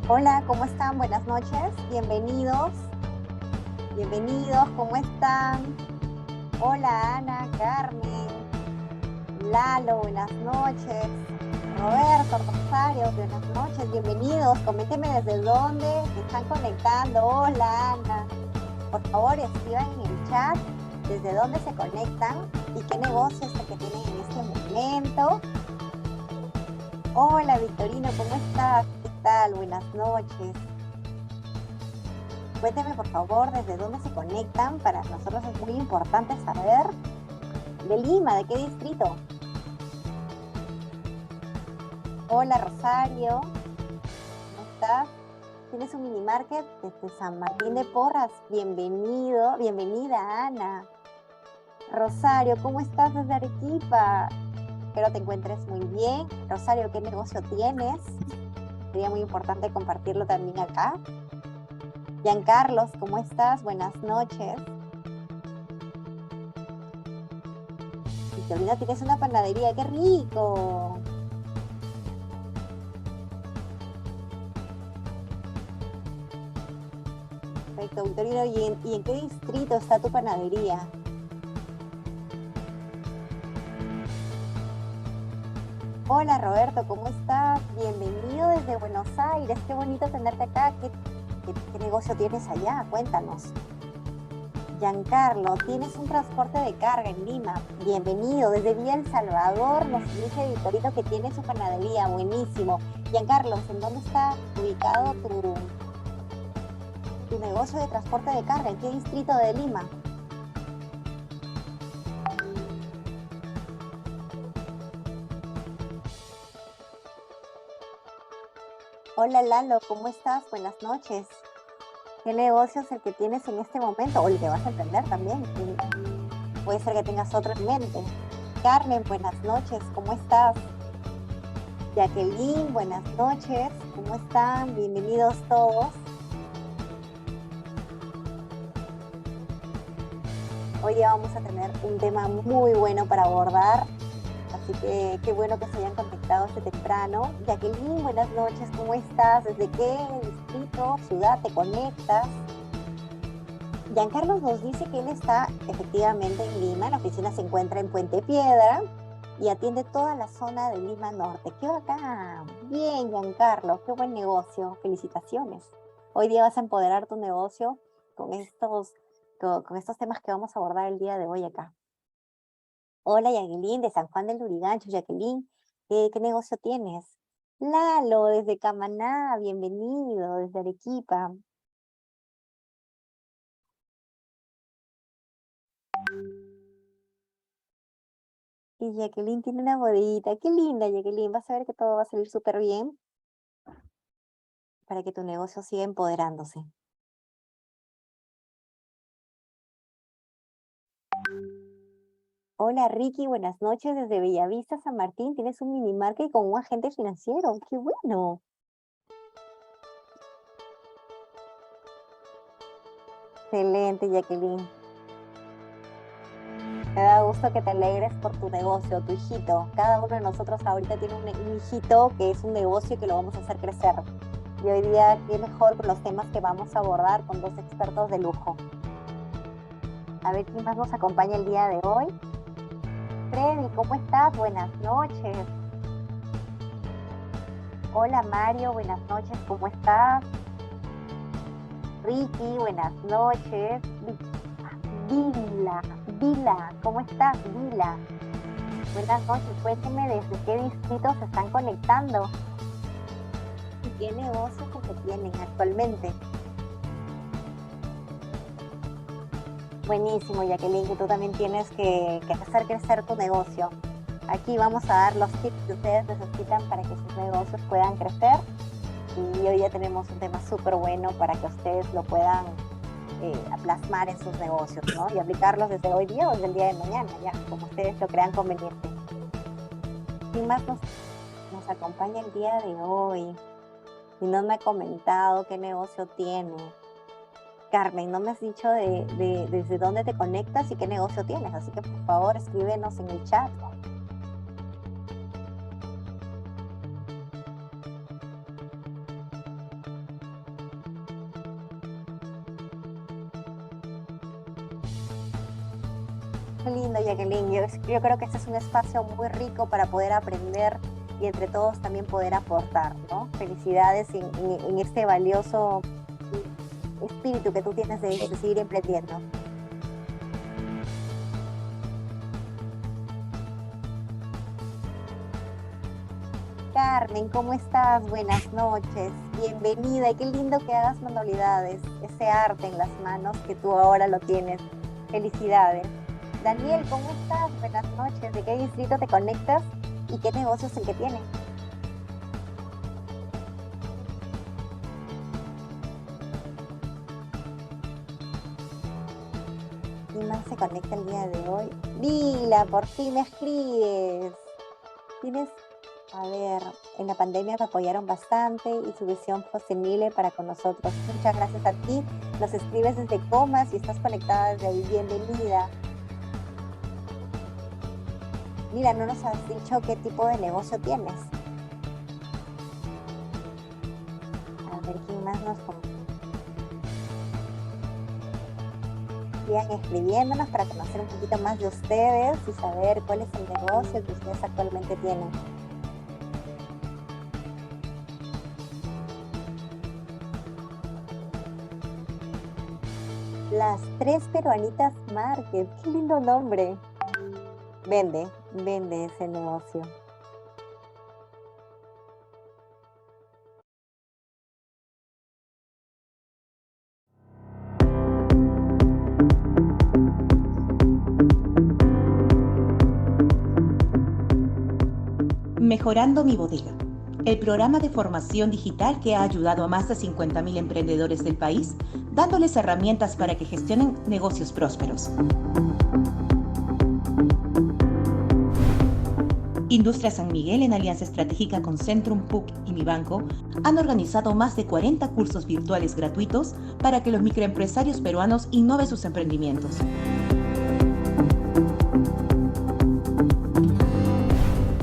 Hola, ¿cómo están? Buenas noches. Bienvenidos. Bienvenidos, ¿cómo están? Hola, Ana, Carmen, Lalo, buenas noches. Roberto, Rosario, buenas noches. Bienvenidos. Coméntenme desde dónde se están conectando. Hola, Ana. Por favor, escriban en el chat desde dónde se conectan y qué negocio es el que tienen en este momento. Hola, Victorino, ¿cómo estás? ¿Qué tal? Buenas noches. Cuénteme, por favor, desde dónde se conectan. Para nosotros es muy importante saber. De Lima, ¿de qué distrito? Hola, Rosario, ¿cómo estás? ¿Tienes un mini market desde San Martín de Porras? Bienvenido, bienvenida, Ana. Rosario, ¿cómo estás desde Arequipa? Espero te encuentres muy bien. Rosario, ¿qué negocio tienes? Sería muy importante compartirlo también acá. Giancarlos, ¿cómo estás? Buenas noches. Victorina, tienes una panadería, ¡qué rico! Perfecto, Victorino, ¿y en qué distrito está tu panadería? Hola Roberto, ¿cómo estás? Bienvenido desde Buenos Aires, qué bonito tenerte acá. ¿Qué negocio tienes allá? Cuéntanos. Giancarlo, tienes un transporte de carga en Lima. Bienvenido desde Vía El Salvador. Nos dice Victorino que tiene su panadería. Buenísimo. Giancarlo, ¿en dónde está ubicado tu negocio de transporte de carga? ¿En qué distrito de Lima? Hola Lalo, ¿cómo estás? Buenas noches. ¿Qué negocio es el que tienes en este momento? O el que vas a emprender también. Puede ser que tengas otro en mente. Carmen, buenas noches, ¿cómo estás? Jacqueline, buenas noches, ¿cómo están? Bienvenidos todos. Hoy día vamos a tener un tema muy bueno para abordar, así que qué bueno que se hayan conectado este temprano. Jacqueline, buenas noches, ¿cómo estás? ¿Desde qué distrito, ciudad te conectas? Giancarlo nos dice que él está efectivamente en Lima, la oficina se encuentra en Puente Piedra y atiende toda la zona de Lima Norte. ¡Qué bacán! Bien, Giancarlo, qué buen negocio. Felicitaciones. Hoy día vas a empoderar tu negocio con con estos temas que vamos a abordar el día de hoy acá. Hola, Jacqueline, de San Juan del Lurigancho. Jacqueline, ¿qué negocio tienes? Lalo, desde Camaná, bienvenido, desde Arequipa. Y Jacqueline tiene una bodeguita. Qué linda, Jacqueline. Vas a ver que todo va a salir súper bien para que tu negocio siga empoderándose. Hola, Ricky. Buenas noches desde Bellavista, San Martín. Tienes un mini market con un agente financiero. ¡Qué bueno! Excelente, Jacqueline. Me da gusto que te alegres por tu negocio, tu hijito. Cada uno de nosotros ahorita tiene un hijito que es un negocio que lo vamos a hacer crecer. Y hoy día, qué mejor con los temas que vamos a abordar con dos expertos de lujo. A ver quién más nos acompaña el día de hoy. Freddy, ¿cómo estás? Buenas noches. Hola Mario, buenas noches, ¿cómo estás? Ricky, buenas noches. Vila, Vila, ¿cómo estás, Vila? Buenas noches, cuénteme desde qué distrito se están conectando y qué negocios es que tienen actualmente. Buenísimo, Jacqueline, que tú también tienes que hacer crecer tu negocio. Aquí vamos a dar los tips que ustedes necesitan para que sus negocios puedan crecer. Y hoy ya tenemos un tema súper bueno para que ustedes lo puedan plasmar en sus negocios, ¿no? Y aplicarlos desde hoy día o desde el día de mañana, ya, como ustedes lo crean conveniente. ¿Quién más nos acompaña el día de hoy? Y no me ha comentado qué negocio tiene. Carmen, no me has dicho desde dónde te conectas y qué negocio tienes, así que por favor escríbenos en el chat. Qué lindo, Jacqueline. Yo creo que este es un espacio muy rico para poder aprender y entre todos también poder aportar, ¿no? Felicidades en este valioso espíritu que tú tienes de seguir emprendiendo. Carmen, ¿cómo estás? Buenas noches. Bienvenida y qué lindo que hagas manualidades, ese arte en las manos que tú ahora lo tienes. Felicidades. Daniel, ¿cómo estás? Buenas noches. ¿De qué distrito te conectas y qué negocio es el que tienes? ¿Quién más se conecta el día de hoy? Lila, por fin me escribes. Tienes, a ver, en la pandemia te apoyaron bastante y su visión fue sostenible para con nosotros. Muchas gracias a ti. Nos escribes desde Comas y estás conectada desde ahí. Bienvenida. Mira, no nos has dicho qué tipo de negocio tienes. A ver, ¿quién más nos sigan escribiéndonos para conocer un poquito más de ustedes y saber cuál es el negocio que ustedes actualmente tienen? Las tres peruanitas Market, qué lindo nombre. Vende, vende ese negocio. Mejorando mi bodega, el programa de formación digital que ha ayudado a más de 50.000 emprendedores del país, dándoles herramientas para que gestionen negocios prósperos. Industria San Miguel, en alianza estratégica con Centrum PUC y Mi Banco, han organizado más de 40 cursos virtuales gratuitos para que los microempresarios peruanos innoven sus emprendimientos.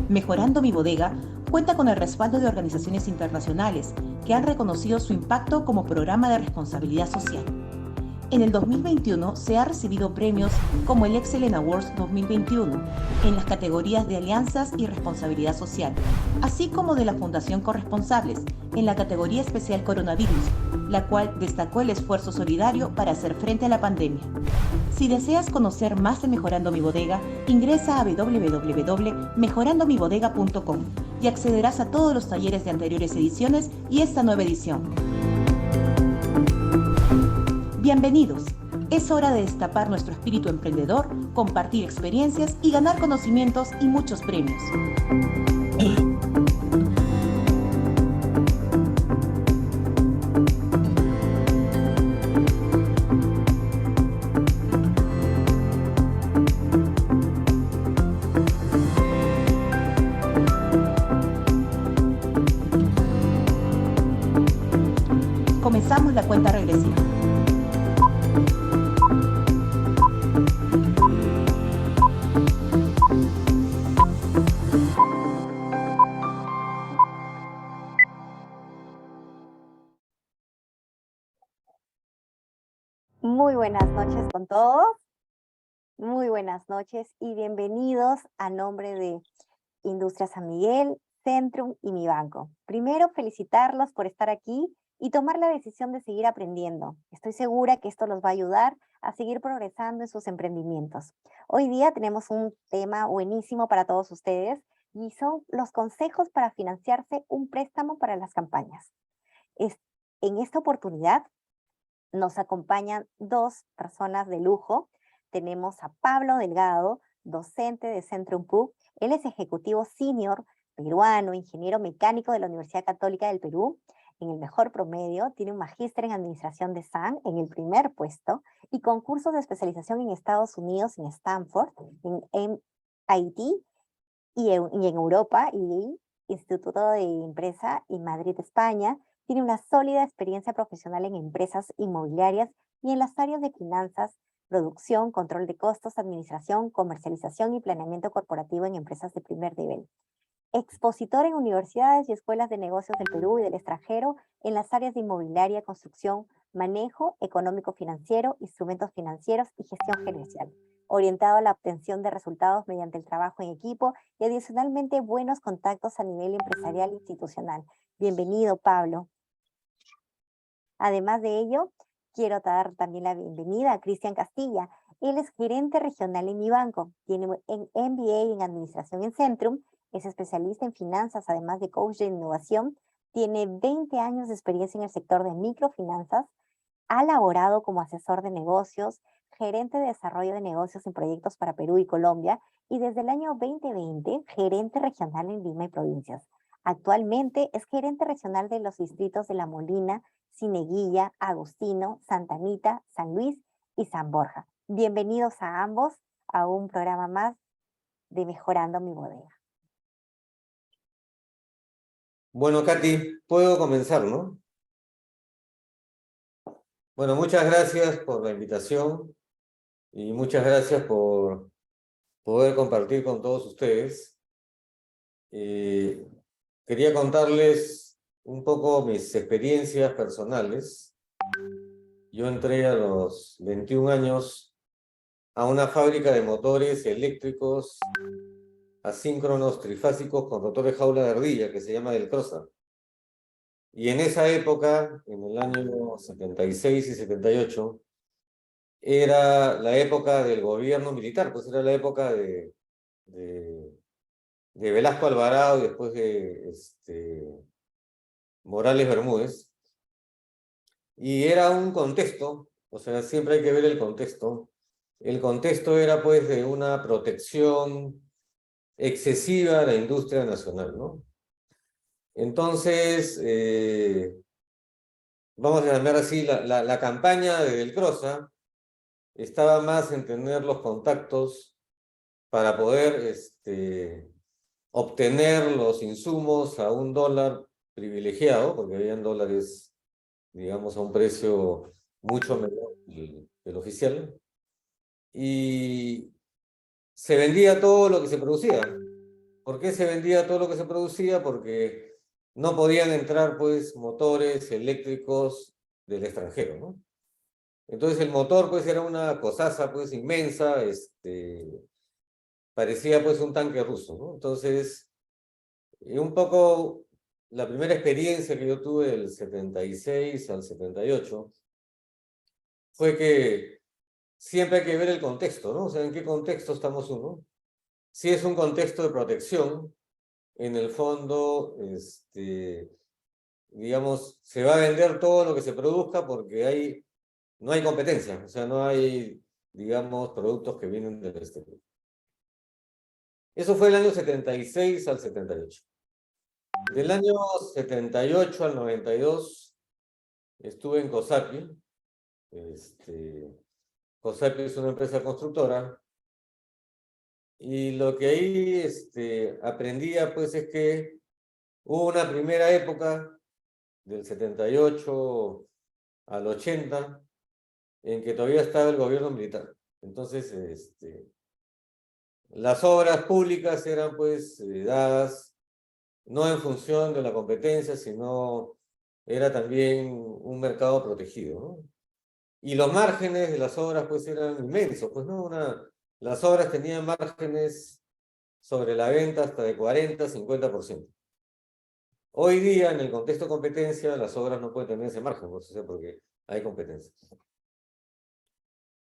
Mejorando mi bodega cuenta con el respaldo de organizaciones internacionales que han reconocido su impacto como programa de responsabilidad social. En el 2021 se ha recibido premios como el Excellence Awards 2021 en las categorías de alianzas y responsabilidad social, así como de la Fundación Corresponsables en la categoría especial coronavirus, la cual destacó el esfuerzo solidario para hacer frente a la pandemia. Si deseas conocer más de Mejorando mi Bodega, ingresa a www.mejorandomibodega.com y accederás a todos los talleres de anteriores ediciones y esta nueva edición. Bienvenidos. Es hora de destapar nuestro espíritu emprendedor, compartir experiencias y ganar conocimientos y muchos premios. Comenzamos la cuenta regresiva. Muy buenas noches con todos. Muy buenas noches y bienvenidos a nombre de Industria San Miguel, Centrum y Mi Banco. Primero, felicitarlos por estar aquí y tomar la decisión de seguir aprendiendo. Estoy segura que esto los va a ayudar a seguir progresando en sus emprendimientos. Hoy día tenemos un tema buenísimo para todos ustedes y son los consejos para financiarse un préstamo para las campañas. En esta oportunidad nos acompañan dos personas de lujo. Tenemos a Pablo Delgado, docente de Centrum PUC. Él es ejecutivo senior peruano, ingeniero mecánico de la Universidad Católica del Perú. En el mejor promedio, tiene un magíster en administración de SAN en el primer puesto y concursos de especialización en Estados Unidos, en Stanford, en MIT y en Europa, y Instituto de Empresa en Madrid, España. Tiene una sólida experiencia profesional en empresas inmobiliarias y en las áreas de finanzas, producción, control de costos, administración, comercialización y planeamiento corporativo en empresas de primer nivel. Expositor en universidades y escuelas de negocios del Perú y del extranjero en las áreas de inmobiliaria, construcción, manejo económico financiero, instrumentos financieros y gestión gerencial. orientado a la obtención de resultados mediante el trabajo en equipo y adicionalmente buenos contactos a nivel empresarial e institucional. Bienvenido, Pablo. Además de ello, quiero dar también la bienvenida a Cristian Castilla. Él es gerente regional en mi banco, tiene un MBA en Administración en Centrum, es especialista en finanzas, además de coach de innovación, tiene 20 años de experiencia en el sector de microfinanzas, ha laborado como asesor de negocios, gerente de desarrollo de negocios en proyectos para Perú y Colombia, y desde el año 2020, gerente regional en Lima y provincias. Actualmente es gerente regional de los distritos de La Molina, Cineguilla, Agustino, Santa Anita, San Luis y San Borja. Bienvenidos a ambos a un programa más de Mejorando mi Bodega. Bueno, Katy, puedo comenzar, ¿no? Bueno, muchas gracias por la invitación y muchas gracias por poder compartir con todos ustedes. Quería contarles un poco mis experiencias personales. Yo entré a los 21 años a una fábrica de motores eléctricos asíncronos trifásicos con rotor de jaula de ardilla que se llama Delcrosa. Y en esa época, en el año 76 y 78, era la época del gobierno militar, pues era la época de Velasco Alvarado y después de Morales Bermúdez. Y era un contexto, o sea, siempre hay que ver el contexto. El contexto era pues de una protección excesiva a la industria nacional, ¿no? Entonces, vamos a llamar así, la campaña de Delcrosa estaba más en tener los contactos para poder obtener los insumos a un dólar privilegiado, porque habían dólares, digamos, a un precio mucho menor del oficial, y se vendía todo lo que se producía. ¿Por qué se vendía todo lo que se producía? Porque no podían entrar, pues, motores eléctricos del extranjero, ¿no? Entonces el motor, pues, era una cosaza, pues, inmensa, parecía, pues, un tanque ruso, ¿no? Entonces, un poco la primera experiencia que yo tuve del 76 al 78 fue que siempre hay que ver el contexto, ¿no? O sea, ¿en qué contexto estamos uno? Si es un contexto de protección, en el fondo, digamos, se va a vender todo lo que se produzca porque no hay competencia, o sea, no hay, digamos, productos que vienen del exterior. Eso fue el año 76 al 78. Del año 78 al 92 estuve en COSAPI. COSAPI es una empresa constructora. Y lo que ahí aprendía, pues, es que hubo una primera época del 78 al 80 en que todavía estaba el gobierno militar. Entonces, las obras públicas eran, pues, dadas no en función de la competencia, sino era también un mercado protegido, ¿no? Y los márgenes de las obras, pues, eran inmensos, pues, ¿no? Las obras tenían márgenes sobre la venta hasta de 40-50%. Hoy día, en el contexto de competencia, las obras no pueden tener ese margen, pues, o sea, porque hay competencia.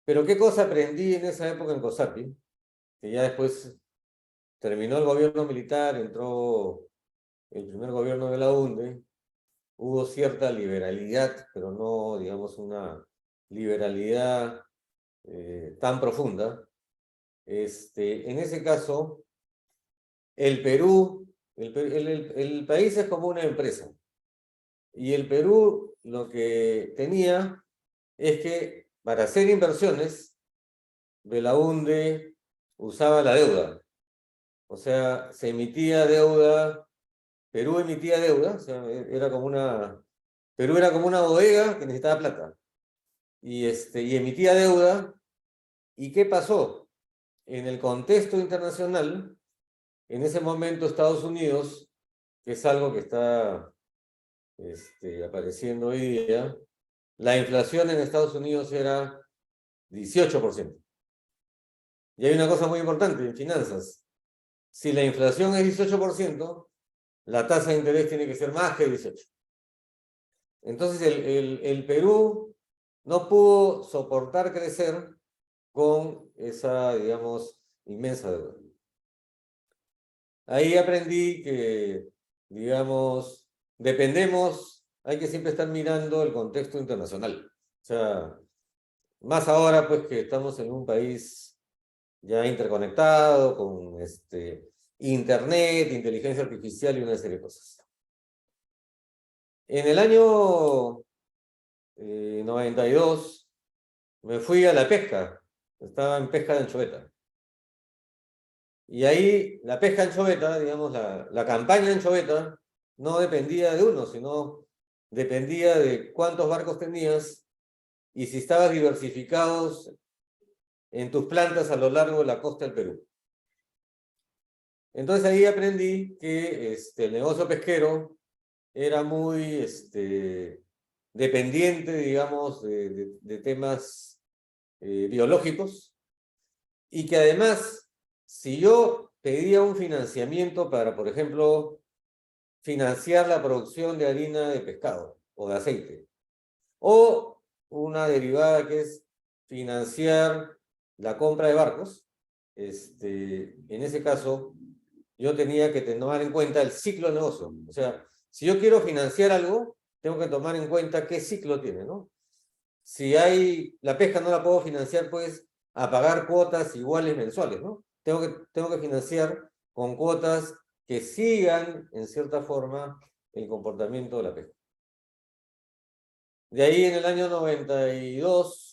Pero ¿qué cosa aprendí en esa época en COSAPI? Que ya después terminó el gobierno militar, entró el primer gobierno de la UNDE, hubo cierta liberalidad, pero no, digamos, una liberalidad tan profunda. En ese caso, el Perú, el país es como una empresa, y el Perú lo que tenía es que para hacer inversiones, Belaunde usaba la deuda. O sea, se emitía deuda, Perú emitía deuda, o sea, Perú era como una bodega que necesitaba plata. Y emitía deuda. ¿Y qué pasó? En el contexto internacional, en ese momento Estados Unidos, que es algo que está apareciendo hoy día, la inflación en Estados Unidos era 18%. Y hay una cosa muy importante en finanzas. Si la inflación es 18%, la tasa de interés tiene que ser más que 18%. Entonces el Perú no pudo soportar crecer con esa, digamos, inmensa deuda. Ahí aprendí que, digamos, dependemos, hay que siempre estar mirando el contexto internacional. O sea, más ahora pues que estamos en un país ya interconectado, con internet, inteligencia artificial y una serie de cosas. En el año 92 me fui a la pesca, estaba en pesca de anchoveta. Y ahí la pesca anchoveta, digamos, la campaña anchoveta, no dependía de uno, sino dependía de cuántos barcos tenías y si estabas diversificados en tus plantas a lo largo de la costa del Perú. Entonces ahí aprendí que el negocio pesquero era muy dependiente, digamos, de temas biológicos, y que además, si yo pedía un financiamiento para, por ejemplo, financiar la producción de harina de pescado o de aceite, o una derivada que es financiar la compra de barcos, en ese caso, yo tenía que tomar en cuenta el ciclo de negocio. O sea, si yo quiero financiar algo, tengo que tomar en cuenta qué ciclo tiene, ¿no? Si hay, la pesca no la puedo financiar, pues, a pagar cuotas iguales mensuales, ¿no? Tengo que financiar con cuotas que sigan, en cierta forma, el comportamiento de la pesca. De ahí, en el año 92,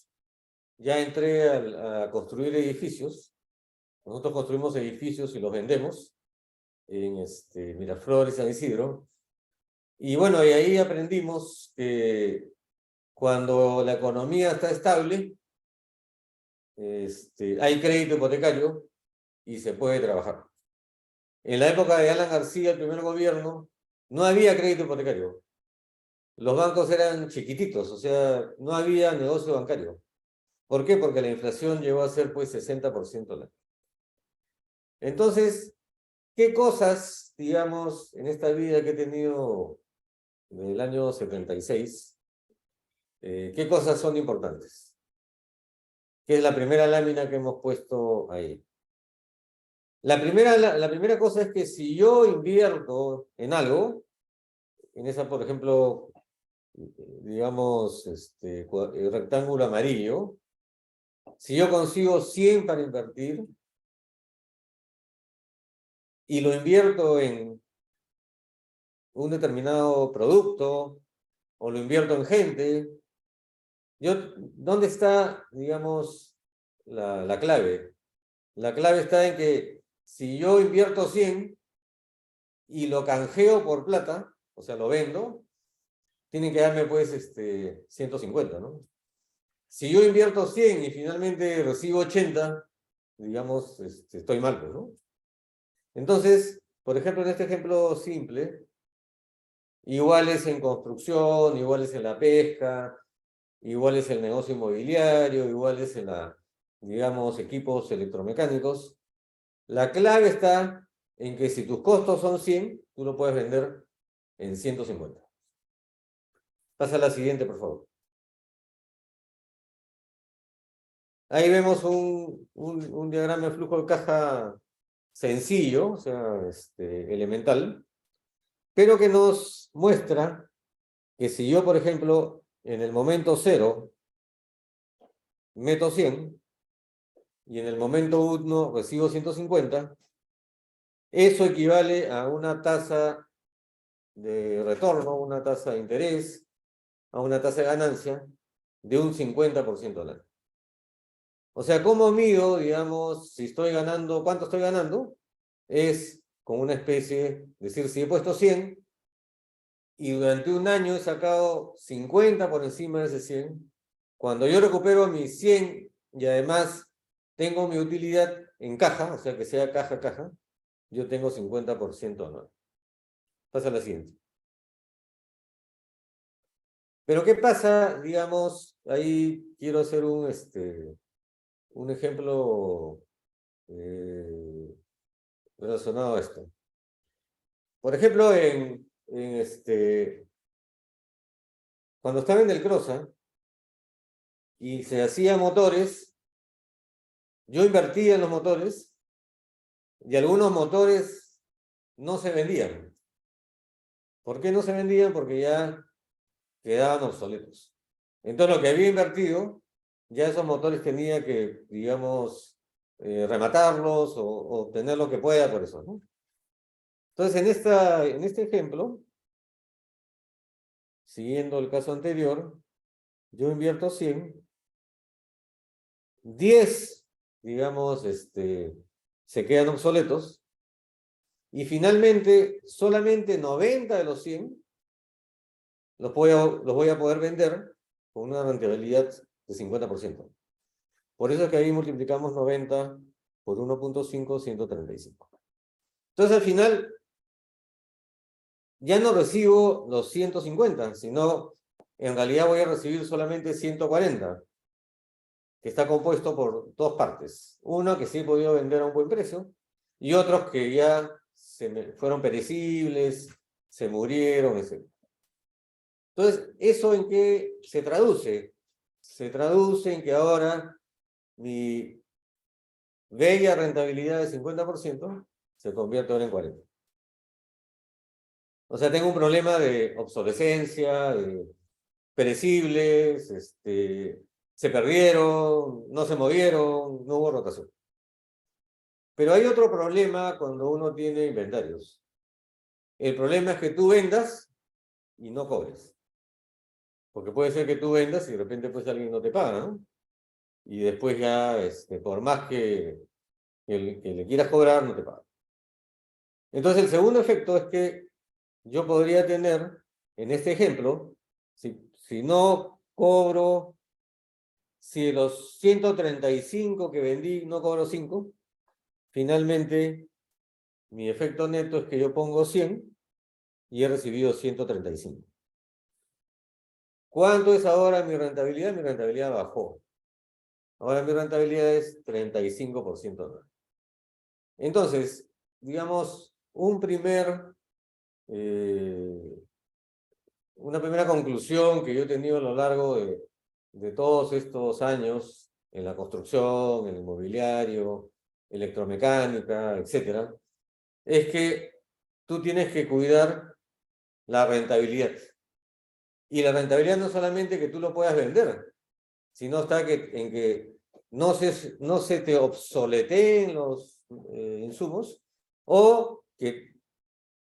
ya entré a construir edificios. Nosotros construimos edificios y los vendemos en Miraflores, San Isidro. Y bueno, y ahí aprendimos que cuando la economía está estable, hay crédito hipotecario y se puede trabajar. En la época de Alan García, el primer gobierno, no había crédito hipotecario. Los bancos eran chiquititos, o sea, no había negocio bancario. ¿Por qué? Porque la inflación llegó a ser pues 60% al año. Entonces, ¿qué cosas, digamos, en esta vida que he tenido del año 76, qué cosas son importantes? Que es la primera lámina que hemos puesto ahí. La primera cosa es que si yo invierto en algo, en esa, por ejemplo, digamos, rectángulo amarillo, si yo consigo 100 para invertir y lo invierto en un determinado producto o lo invierto en gente, ¿dónde está, digamos, la clave? La clave está en que si yo invierto 100 y lo canjeo por plata, o sea, lo vendo, tienen que darme pues 150, ¿no? Si yo invierto 100 y finalmente recibo 80, digamos, estoy mal, pues, ¿no? Entonces, por ejemplo, en este ejemplo simple, iguales en construcción, iguales en la pesca, iguales en el negocio inmobiliario, iguales en digamos, equipos electromecánicos. La clave está en que si tus costos son 100, tú lo puedes vender en 150. Pasa a la siguiente, por favor. Ahí vemos un diagrama de flujo de caja sencillo, o sea, elemental, pero que nos muestra que si yo, por ejemplo, en el momento 0 meto 100 y en el momento 1 recibo 150, eso equivale a una tasa de retorno, una tasa de interés, a una tasa de ganancia de un 50% al año. O sea, ¿cómo mido, digamos, si estoy ganando, cuánto estoy ganando? Es con una especie, decir, si he puesto 100 y durante un año he sacado 50 por encima de ese 100, cuando yo recupero mis 100 y además tengo mi utilidad en caja, o sea, que sea caja, yo tengo 50% anual. Pasa a la siguiente. Pero ¿qué pasa, digamos, ahí quiero hacer un ejemplo relacionado a esto. Por ejemplo, cuando estaba en el Crosa y se hacían motores, yo invertía en los motores y algunos motores no se vendían. ¿Por qué no se vendían? Porque ya quedaban obsoletos. Entonces lo que había invertido, ya esos motores tenía que, digamos, rematarlos o obtener lo que pueda por eso, ¿no? Entonces en este ejemplo, siguiendo el caso anterior, yo invierto 100, 10, digamos, se quedan obsoletos, y finalmente solamente 90 de los 100 los voy a poder vender con una rentabilidad de 50%. Por eso es que ahí multiplicamos 90 por 1.5, 135. Entonces al final ya no recibo los 150, sino en realidad voy a recibir solamente 140, que está compuesto por dos partes. Uno que sí he podido vender a un buen precio, y otros que ya fueron perecibles, se murieron, etc. Entonces, ¿eso en qué se traduce? Se traduce en que ahora mi bella rentabilidad de 50% se convierte ahora en 40%. O sea, tengo un problema de obsolescencia, de perecibles, se perdieron, no se movieron, no hubo rotación. Pero hay otro problema cuando uno tiene inventarios. El problema es que tú vendas y no cobres. Porque puede ser que tú vendas y de repente pues alguien no te paga, ¿no? Y después ya, por más que le quieras cobrar, no te paga. Entonces el segundo efecto es que yo podría tener, en este ejemplo, si no cobro, si de los 135 que vendí no cobro 5, finalmente mi efecto neto es que yo pongo 100 y he recibido 135. ¿Cuánto es ahora mi rentabilidad? Mi rentabilidad bajó. Ahora mi rentabilidad es 35%. Entonces, digamos, una primera conclusión que yo he tenido a lo largo de todos estos años en la construcción, en el inmobiliario, electromecánica, etcétera, es que tú tienes que cuidar la rentabilidad. Y la rentabilidad no solamente que tú lo puedas vender, sino está en que no se te obsoleteen los insumos o que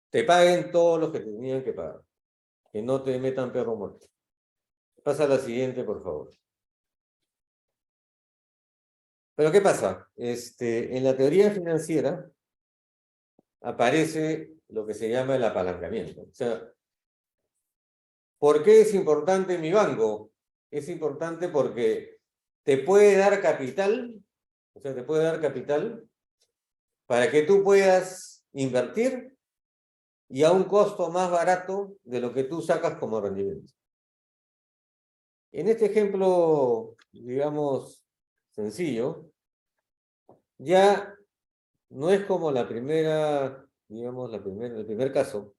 te paguen todos los que te tenían que pagar. Que no te metan perro muerto. Pasa a la siguiente, por favor. Pero ¿qué pasa? En la teoría financiera aparece lo que se llama el apalancamiento. O sea, ¿por qué es importante mi banco? Es importante porque te puede dar capital, o sea, te puede dar capital para que tú puedas invertir y a un costo más barato de lo que tú sacas como rendimiento. En este ejemplo, digamos, sencillo, ya no es como la primera, digamos, el primer caso,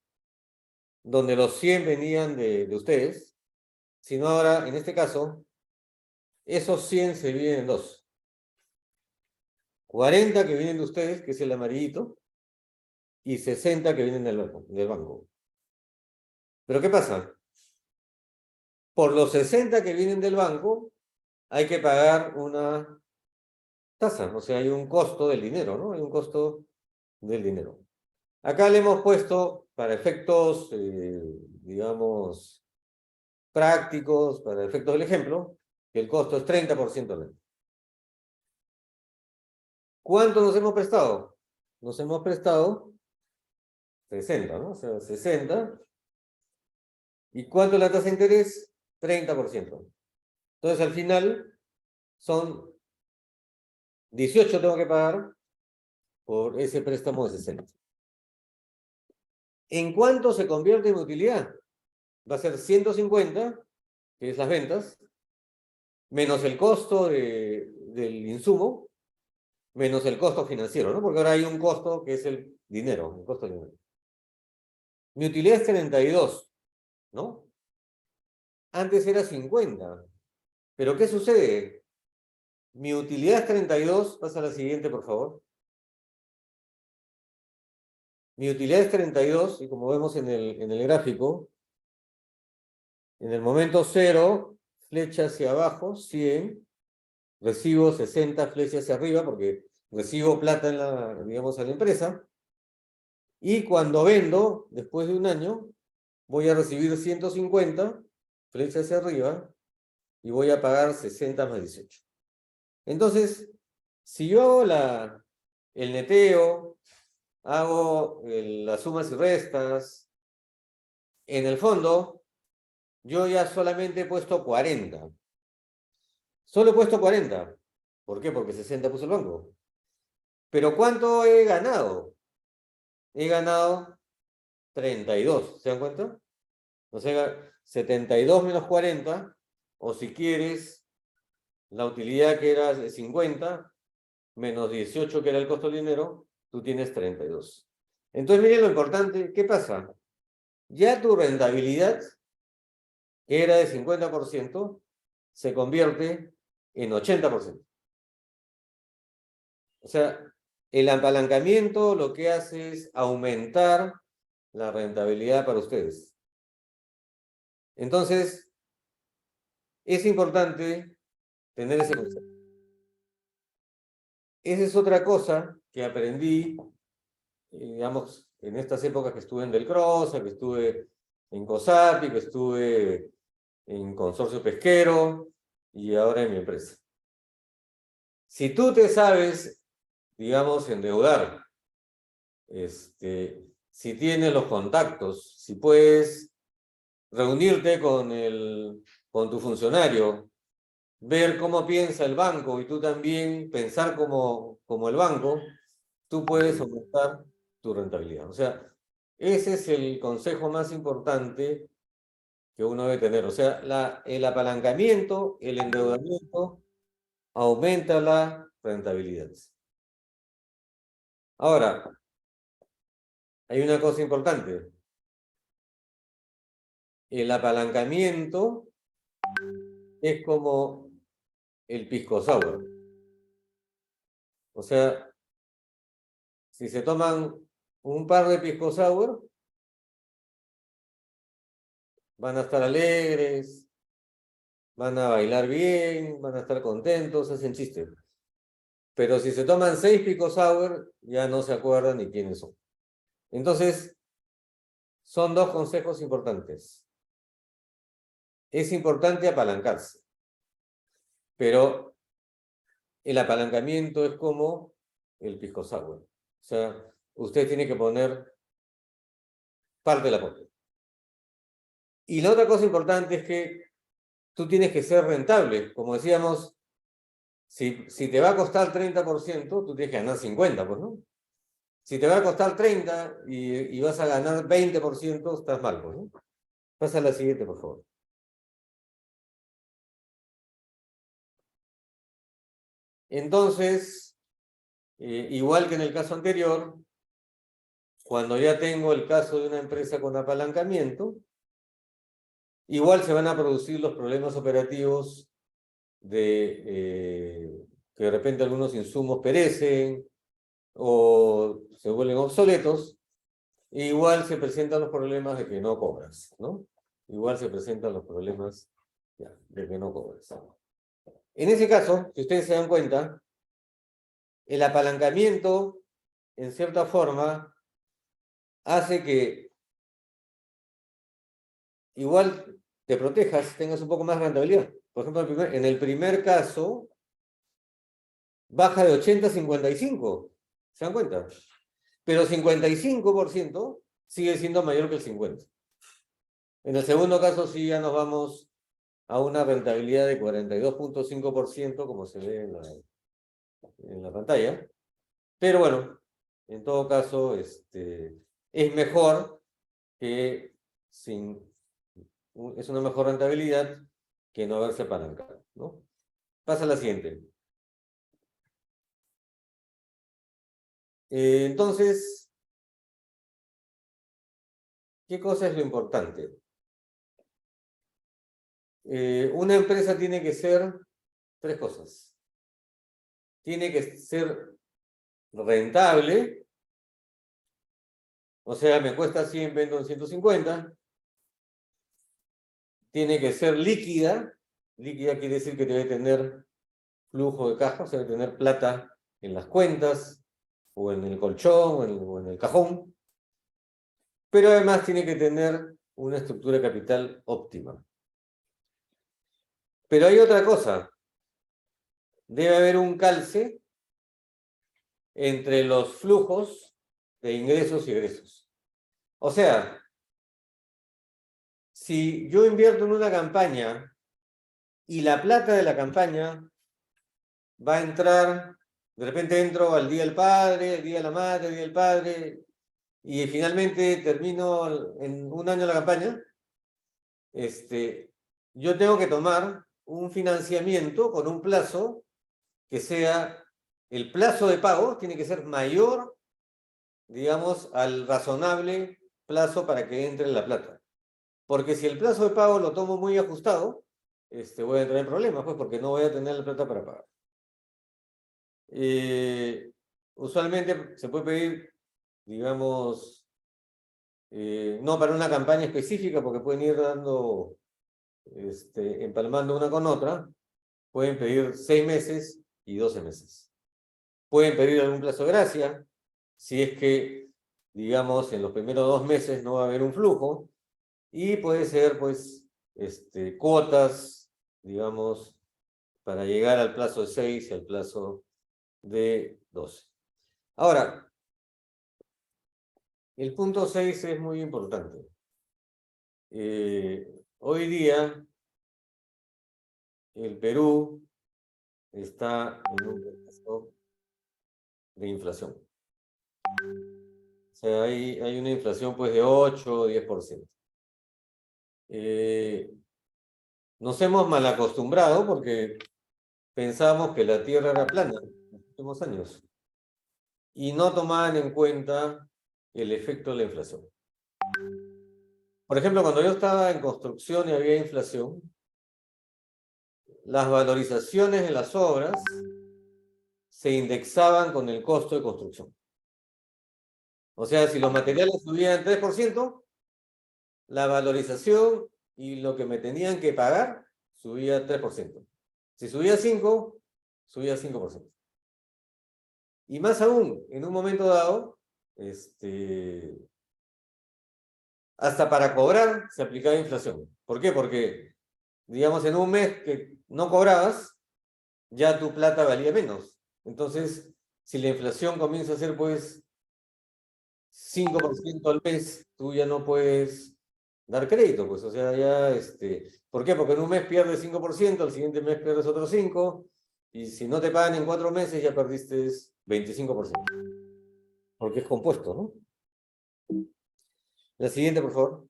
donde los 100 venían de ustedes, sino ahora, en este caso, esos 100 se dividen en dos. 40 que vienen de ustedes, que es el amarillito, y 60 que vienen del banco. ¿Pero qué pasa? Por los 60 que vienen del banco, hay que pagar una tasa, o sea, hay un costo del dinero, ¿no? Hay un costo del dinero. Acá le hemos puesto, para efectos, digamos, prácticos, para efectos del ejemplo, que el costo es 30% neto. ¿Cuánto nos hemos prestado? Nos hemos prestado 60, ¿no? O sea, 60. ¿Y cuánto es la tasa de interés? 30%. Entonces, al final, son 18 tengo que pagar por ese préstamo de 60. ¿En cuánto se convierte en utilidad? Va a ser 150, que es las ventas, menos el costo del insumo, menos el costo financiero, ¿no? Porque ahora hay un costo que es el dinero, el costo del dinero. Mi utilidad es 32, ¿no? Antes era 50. Pero ¿qué sucede? Mi utilidad es 32, pasa a la siguiente, por favor. Mi utilidad es 32, y como vemos en el gráfico, en el momento 0, flecha hacia abajo, 100, recibo 60, flecha hacia arriba, porque recibo plata en la, digamos, a la empresa, y cuando vendo, después de un año, voy a recibir 150, flecha hacia arriba, y voy a pagar 60 más 18. Entonces, si yo hago el neteo, hago las sumas y restas, en el fondo, yo ya solamente he puesto 40. Solo he puesto 40. ¿Por qué? Porque 60 puso el banco. Pero ¿cuánto he ganado? He ganado 32. ¿Se dan cuenta? O sea, 72 menos 40, o si quieres, la utilidad que era de 50, menos 18 que era el costo del dinero, tú tienes 32. Entonces, miren lo importante, ¿qué pasa? Ya tu rentabilidad, que era de 50%, se convierte en 80%. O sea, el apalancamiento lo que hace es aumentar la rentabilidad para ustedes. Entonces, es importante tener ese concepto. Esa es otra cosa que aprendí, digamos, en estas épocas que estuve en Del Crosa, que estuve en COSAPI, que estuve en Consorcio Pesquero y ahora en mi empresa. Si tú te sabes, digamos, endeudar, si tienes los contactos, si puedes reunirte con tu funcionario, ver cómo piensa el banco y tú también pensar como el banco, tú puedes aumentar tu rentabilidad. O sea, ese es el consejo más importante que uno debe tener. O sea, el apalancamiento, el endeudamiento, aumenta la rentabilidad. Ahora, hay una cosa importante. El apalancamiento es como el pisco sour. O sea, si se toman un par de pisco sour, van a estar alegres, van a bailar bien, van a estar contentos, hacen chistes. Pero si se toman 6 pisco sour, ya no se acuerdan ni quiénes son. Entonces, son dos consejos importantes. Es importante apalancarse, pero el apalancamiento es como el pisco sour. O sea, usted tiene que poner parte del aporte. Y la otra cosa importante es que tú tienes que ser rentable. Como decíamos, si te va a costar 30%, tú tienes que ganar 50%, pues, ¿no? Si te va a costar 30 y vas a ganar 20%, estás mal, pues, ¿no? Pasa a la siguiente, por favor. Entonces, igual que en el caso anterior, cuando ya tengo el caso de una empresa con apalancamiento, igual se van a producir los problemas operativos que de repente algunos insumos perecen o se vuelven obsoletos, e igual se presentan los problemas de que no cobras, ¿no? Igual se presentan los problemas de que no cobras. En ese caso, si ustedes se dan cuenta, el apalancamiento, en cierta forma, hace que igual te protejas, tengas un poco más de rentabilidad. Por ejemplo, en el primer caso, baja de 80 a 55. ¿Se dan cuenta? Pero 55% sigue siendo mayor que el 50%. En el segundo caso, sí, ya nos vamos a una rentabilidad de 42.5%, como se ve en la pantalla. Pero bueno, en todo caso, es mejor que es una mejor rentabilidad que no haberse apalancado, ¿no? Pasa a la siguiente. Entonces, ¿qué cosa es lo importante? Una empresa tiene que ser tres cosas. Tiene que ser rentable, o sea, me cuesta 100, vendo en 150. Tiene que ser líquida. Líquida quiere decir que debe tener flujo de caja, o sea, debe tener plata en las cuentas, o en el colchón, o en el cajón. Pero además tiene que tener una estructura de capital óptima. Pero hay otra cosa. Debe haber un calce entre los flujos de ingresos y egresos. O sea, si yo invierto en una campaña y la plata de la campaña va a entrar, de repente entro al Día del Padre, el Día de la Madre, el Día del Padre, y finalmente termino en un año la campaña, yo tengo que tomar un financiamiento con un plazo que sea, el plazo de pago tiene que ser mayor, digamos, al razonable plazo para que entre la plata. Porque si el plazo de pago lo tomo muy ajustado, voy a entrar en problemas, pues, porque no voy a tener la plata para pagar. Usualmente se puede pedir, digamos, no para una campaña específica, porque pueden ir dando, empalmando una con otra, pueden pedir 6 meses y 12 meses. Pueden pedir algún plazo de gracia, si es que, digamos, en los primeros 2 meses no va a haber un flujo, y puede ser, pues, cuotas, digamos, para llegar al plazo de 6 y al plazo de 12. Ahora, el punto 6 es muy importante. Hoy día, el Perú está en un proceso de inflación. O sea, hay una inflación pues de 8 o 10%. Nos hemos mal acostumbrado porque pensamos que la Tierra era plana en los últimos años y no tomaban en cuenta el efecto de la inflación. Por ejemplo, cuando yo estaba en construcción y había inflación, las valorizaciones de las obras se indexaban con el costo de construcción. O sea, si los materiales subían 3%, la valorización y lo que me tenían que pagar subía 3%. Si subía 5%, subía 5%. Y más aún, en un momento dado, hasta para cobrar se aplicaba inflación. ¿Por qué? Porque, digamos, en un mes que no cobrabas, ya tu plata valía menos. Entonces, si la inflación comienza a ser, pues, 5% al mes, tú ya no puedes dar crédito, pues, o sea, ya, ¿por qué? Porque en un mes pierdes 5%, al siguiente mes pierdes otro 5%, y si no te pagan en 4 meses, ya perdiste 25%. Porque es compuesto, ¿no? La siguiente, por favor.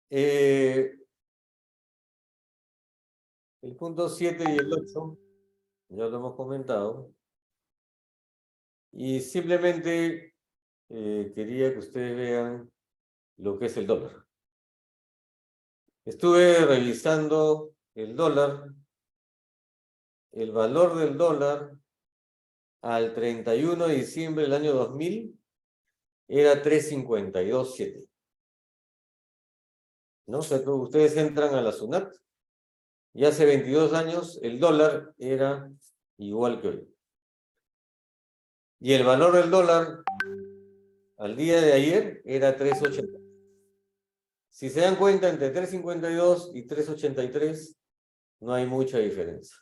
El punto 7 y el 8, ya lo hemos comentado. Y simplemente quería que ustedes vean lo que es el dólar. Estuve revisando el dólar, el valor del dólar al 31 de diciembre del año 2000 era 3.52.7. ¿No? O sea, ustedes entran a la SUNAT y hace 22 años el dólar era igual que hoy. Y el valor del dólar al día de ayer era 3.80. Si se dan cuenta, entre 3.52 y 3.83 no hay mucha diferencia.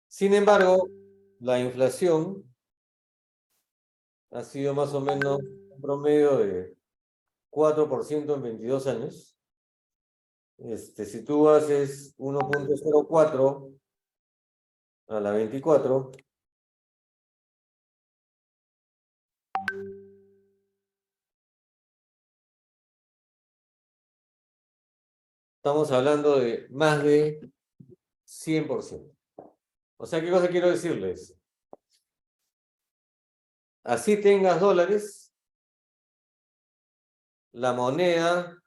Sin embargo, la inflación ha sido más o menos un promedio de 4% en 22 años. Si tú haces 1.04 a la 24, estamos hablando de más de 100%. O sea, ¿qué cosa quiero decirles? Así tengas dólares, la moneda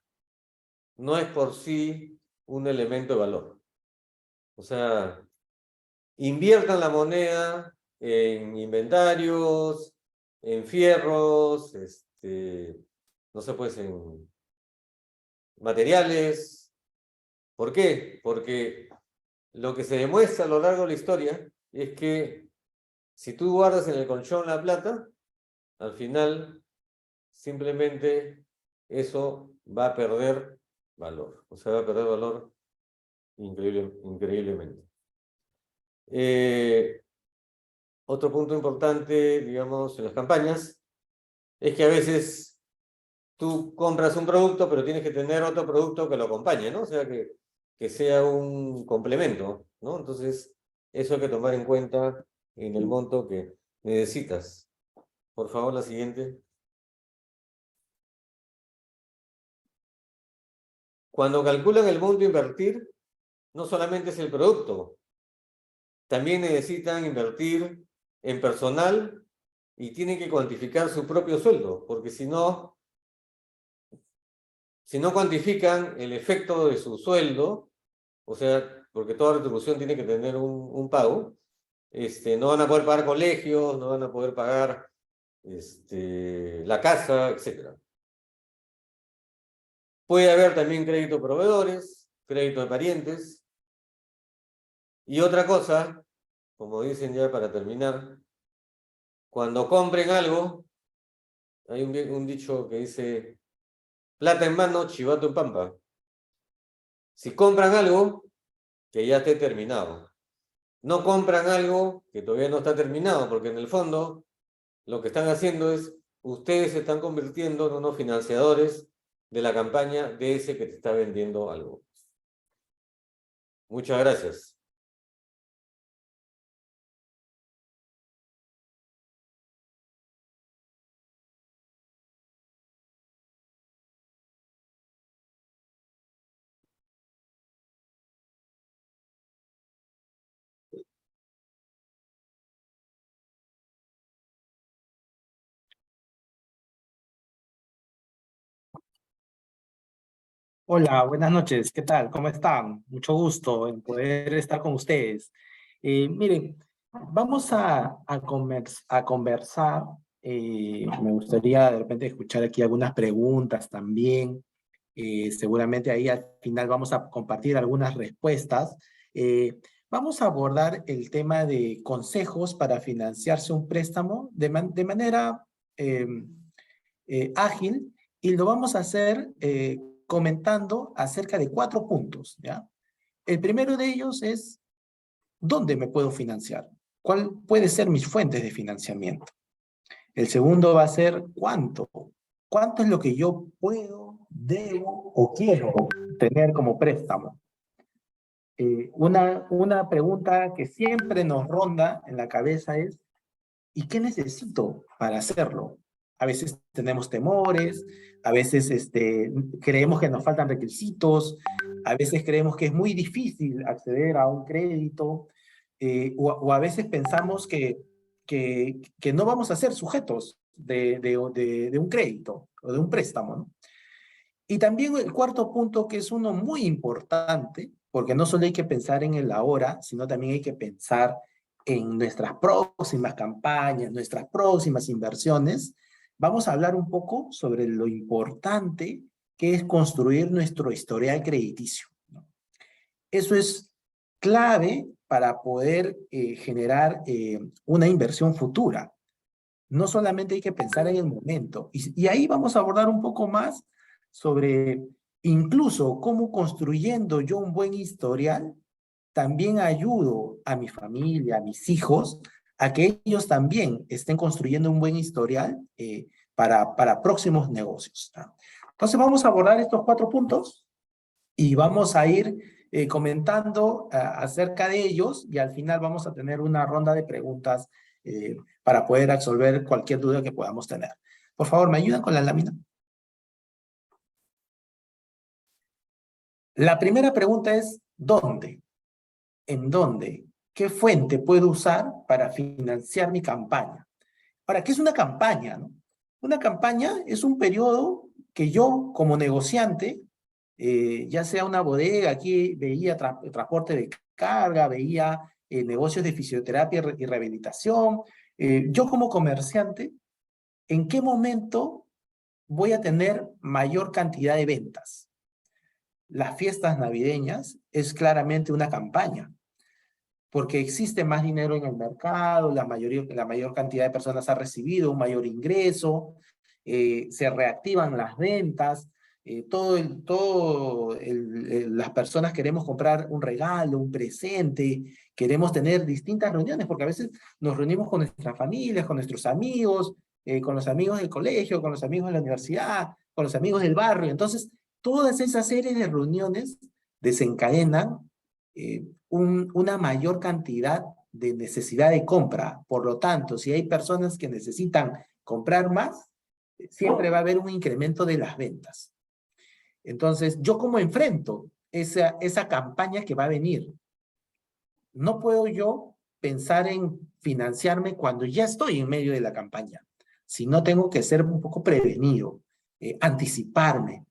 no es por sí un elemento de valor. O sea, inviertan la moneda en inventarios, en fierros, no sé, pues en materiales. ¿Por qué? Porque lo que se demuestra a lo largo de la historia es que si tú guardas en el colchón la plata, al final simplemente eso va a perder valor. O sea, va a perder valor increíblemente. Otro punto importante, digamos, en las campañas, es que a veces tú compras un producto, pero tienes que tener otro producto que lo acompañe, ¿no? O sea, que sea un complemento, ¿no? Entonces, eso hay que tomar en cuenta en el monto que necesitas. Por favor, la siguiente. Cuando calculan el monto a invertir, no solamente es el producto, también necesitan invertir en personal y tienen que cuantificar su propio sueldo, porque si no cuantifican el efecto de su sueldo, o sea, porque toda retribución tiene que tener un pago, no van a poder pagar colegios, no van a poder pagar la casa, etc. Puede haber también crédito de proveedores, crédito de parientes. Y otra cosa, como dicen ya para terminar, cuando compren algo, hay un dicho que dice, plata en mano, chivato en pampa. Si compran algo, que ya esté terminado. No compran algo que todavía no está terminado, porque en el fondo lo que están haciendo es, ustedes se están convirtiendo en unos financiadores de la campaña de ese que te está vendiendo algo. Muchas gracias. Hola, buenas noches. ¿Qué tal? ¿Cómo están? Mucho gusto en poder estar con ustedes. Miren, vamos a conversar. Me gustaría de repente escuchar aquí algunas preguntas también. Seguramente ahí al final vamos a compartir algunas respuestas. Vamos a abordar el tema de consejos para financiarse un préstamo de manera eh, ágil, y lo vamos a hacer comentando acerca de 4 puntos, ¿ya? El primero de ellos es, ¿dónde me puedo financiar? ¿Cuál puede ser mis fuentes de financiamiento? El segundo va a ser, ¿cuánto? ¿Cuánto es lo que yo puedo, debo o quiero tener como préstamo? Una pregunta que siempre nos ronda en la cabeza es, ¿y qué necesito para hacerlo? A veces tenemos temores, a veces creemos que nos faltan requisitos, a veces creemos que es muy difícil acceder a un crédito, o a veces pensamos que no vamos a ser sujetos de un crédito o de un préstamo, ¿no? Y también el cuarto punto, que es uno muy importante, porque no solo hay que pensar en el ahora, sino también hay que pensar en nuestras próximas campañas, nuestras próximas inversiones. Vamos a hablar un poco sobre lo importante que es construir nuestro historial crediticio, ¿no? Eso es clave para poder generar una inversión futura. No solamente hay que pensar en el momento. Y ahí vamos a abordar un poco más sobre incluso cómo, construyendo yo un buen historial, también ayudo a mi familia, a mis hijos, a que ellos también estén construyendo un buen historial para próximos negocios, ¿no? Entonces vamos a abordar estos 4 puntos y vamos a ir comentando acerca de ellos, y al final vamos a tener una ronda de preguntas para poder resolver cualquier duda que podamos tener. Por favor, ¿me ayudan con la lámina? La primera pregunta es, ¿dónde? ¿En dónde? ¿qué fuente puedo usar para financiar mi campaña? Ahora, ¿qué es una campaña, no? Una campaña es un periodo que yo, como negociante, ya sea una bodega, aquí veía transporte de carga, veía negocios de fisioterapia y rehabilitación. Yo como comerciante, ¿en qué momento voy a tener mayor cantidad de ventas? Las fiestas navideñas es claramente una campaña, porque existe más dinero en el mercado, la mayor cantidad de personas ha recibido un mayor ingreso, se reactivan las ventas, las personas queremos comprar un regalo, un presente, queremos tener distintas reuniones, porque a veces nos reunimos con nuestras familias, con nuestros amigos, con los amigos del colegio, con los amigos de la universidad, con los amigos del barrio. Entonces, todas esas series de reuniones desencadenan una mayor cantidad de necesidad de compra. Por lo tanto, si hay personas que necesitan comprar más, siempre va a haber un incremento de las ventas. Entonces, ¿yo cómo enfrento esa campaña que va a venir? No puedo yo pensar en financiarme cuando ya estoy en medio de la campaña, sino tengo que ser un poco prevenido, anticiparme.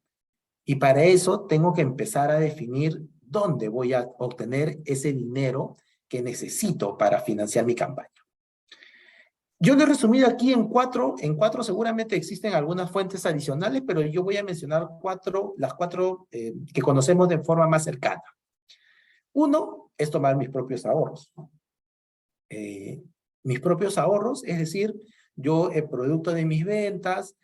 Y para eso tengo que empezar a definir dónde voy a obtener ese dinero que necesito para financiar mi campaña. Yo lo he resumido aquí en cuatro seguramente existen algunas fuentes adicionales, pero yo voy a mencionar las cuatro que conocemos de forma más cercana. Uno es tomar mis propios ahorros. Mis propios ahorros, es decir, yo, producto de mis ventas,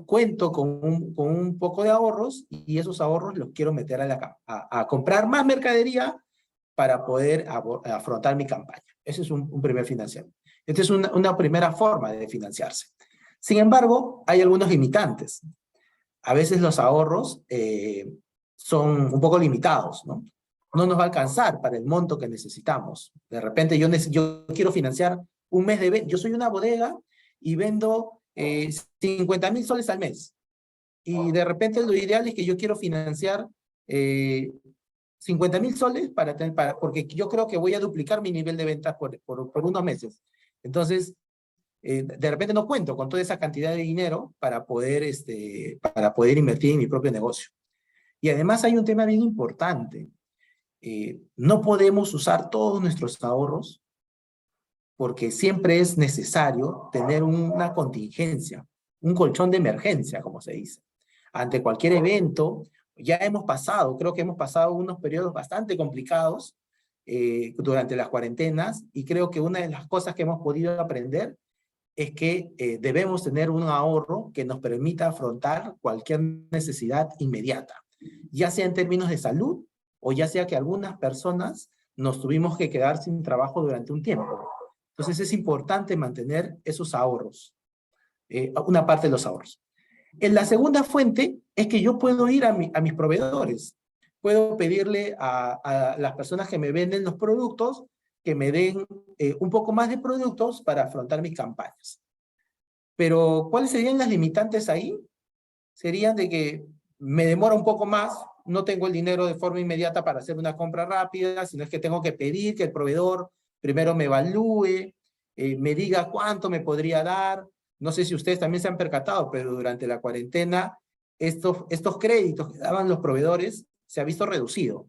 cuento con un poco de ahorros y esos ahorros los quiero meter a comprar más mercadería para poder afrontar mi campaña. Ese es un primer financiamiento. Esta es una primera forma de financiarse. Sin embargo, hay algunos limitantes. A veces los ahorros son un poco limitados, ¿no? No nos va a alcanzar para el monto que necesitamos. De repente yo quiero financiar un mes de venta. Yo soy una bodega y vendo 50.000 soles al mes. Y de repente lo ideal es que yo quiero financiar 50.000 soles porque yo creo que voy a duplicar mi nivel de ventas por unos meses. Entonces, de repente no cuento con toda esa cantidad de dinero para poder invertir en mi propio negocio. Y además hay un tema bien importante. No podemos usar todos nuestros ahorros porque siempre es necesario tener una contingencia, un colchón de emergencia, como se dice. Ante cualquier evento, creo que hemos pasado unos periodos bastante complicados durante las cuarentenas y creo que una de las cosas que hemos podido aprender es que debemos tener un ahorro que nos permita afrontar cualquier necesidad inmediata, ya sea en términos de salud o ya sea que algunas personas nos tuvimos que quedar sin trabajo durante un tiempo. Entonces es importante mantener esos ahorros, una parte de los ahorros. La segunda fuente es que yo puedo ir a mis proveedores. Puedo pedirle a las personas que me venden los productos que me den un poco más de productos para afrontar mis campañas. Pero, ¿cuáles serían las limitantes ahí? Serían de que me demora un poco más, no tengo el dinero de forma inmediata para hacer una compra rápida, sino es que tengo que pedir que el proveedor primero me evalúe, me diga cuánto me podría dar. No sé si ustedes también se han percatado, pero durante la cuarentena, estos créditos que daban los proveedores se ha visto reducido.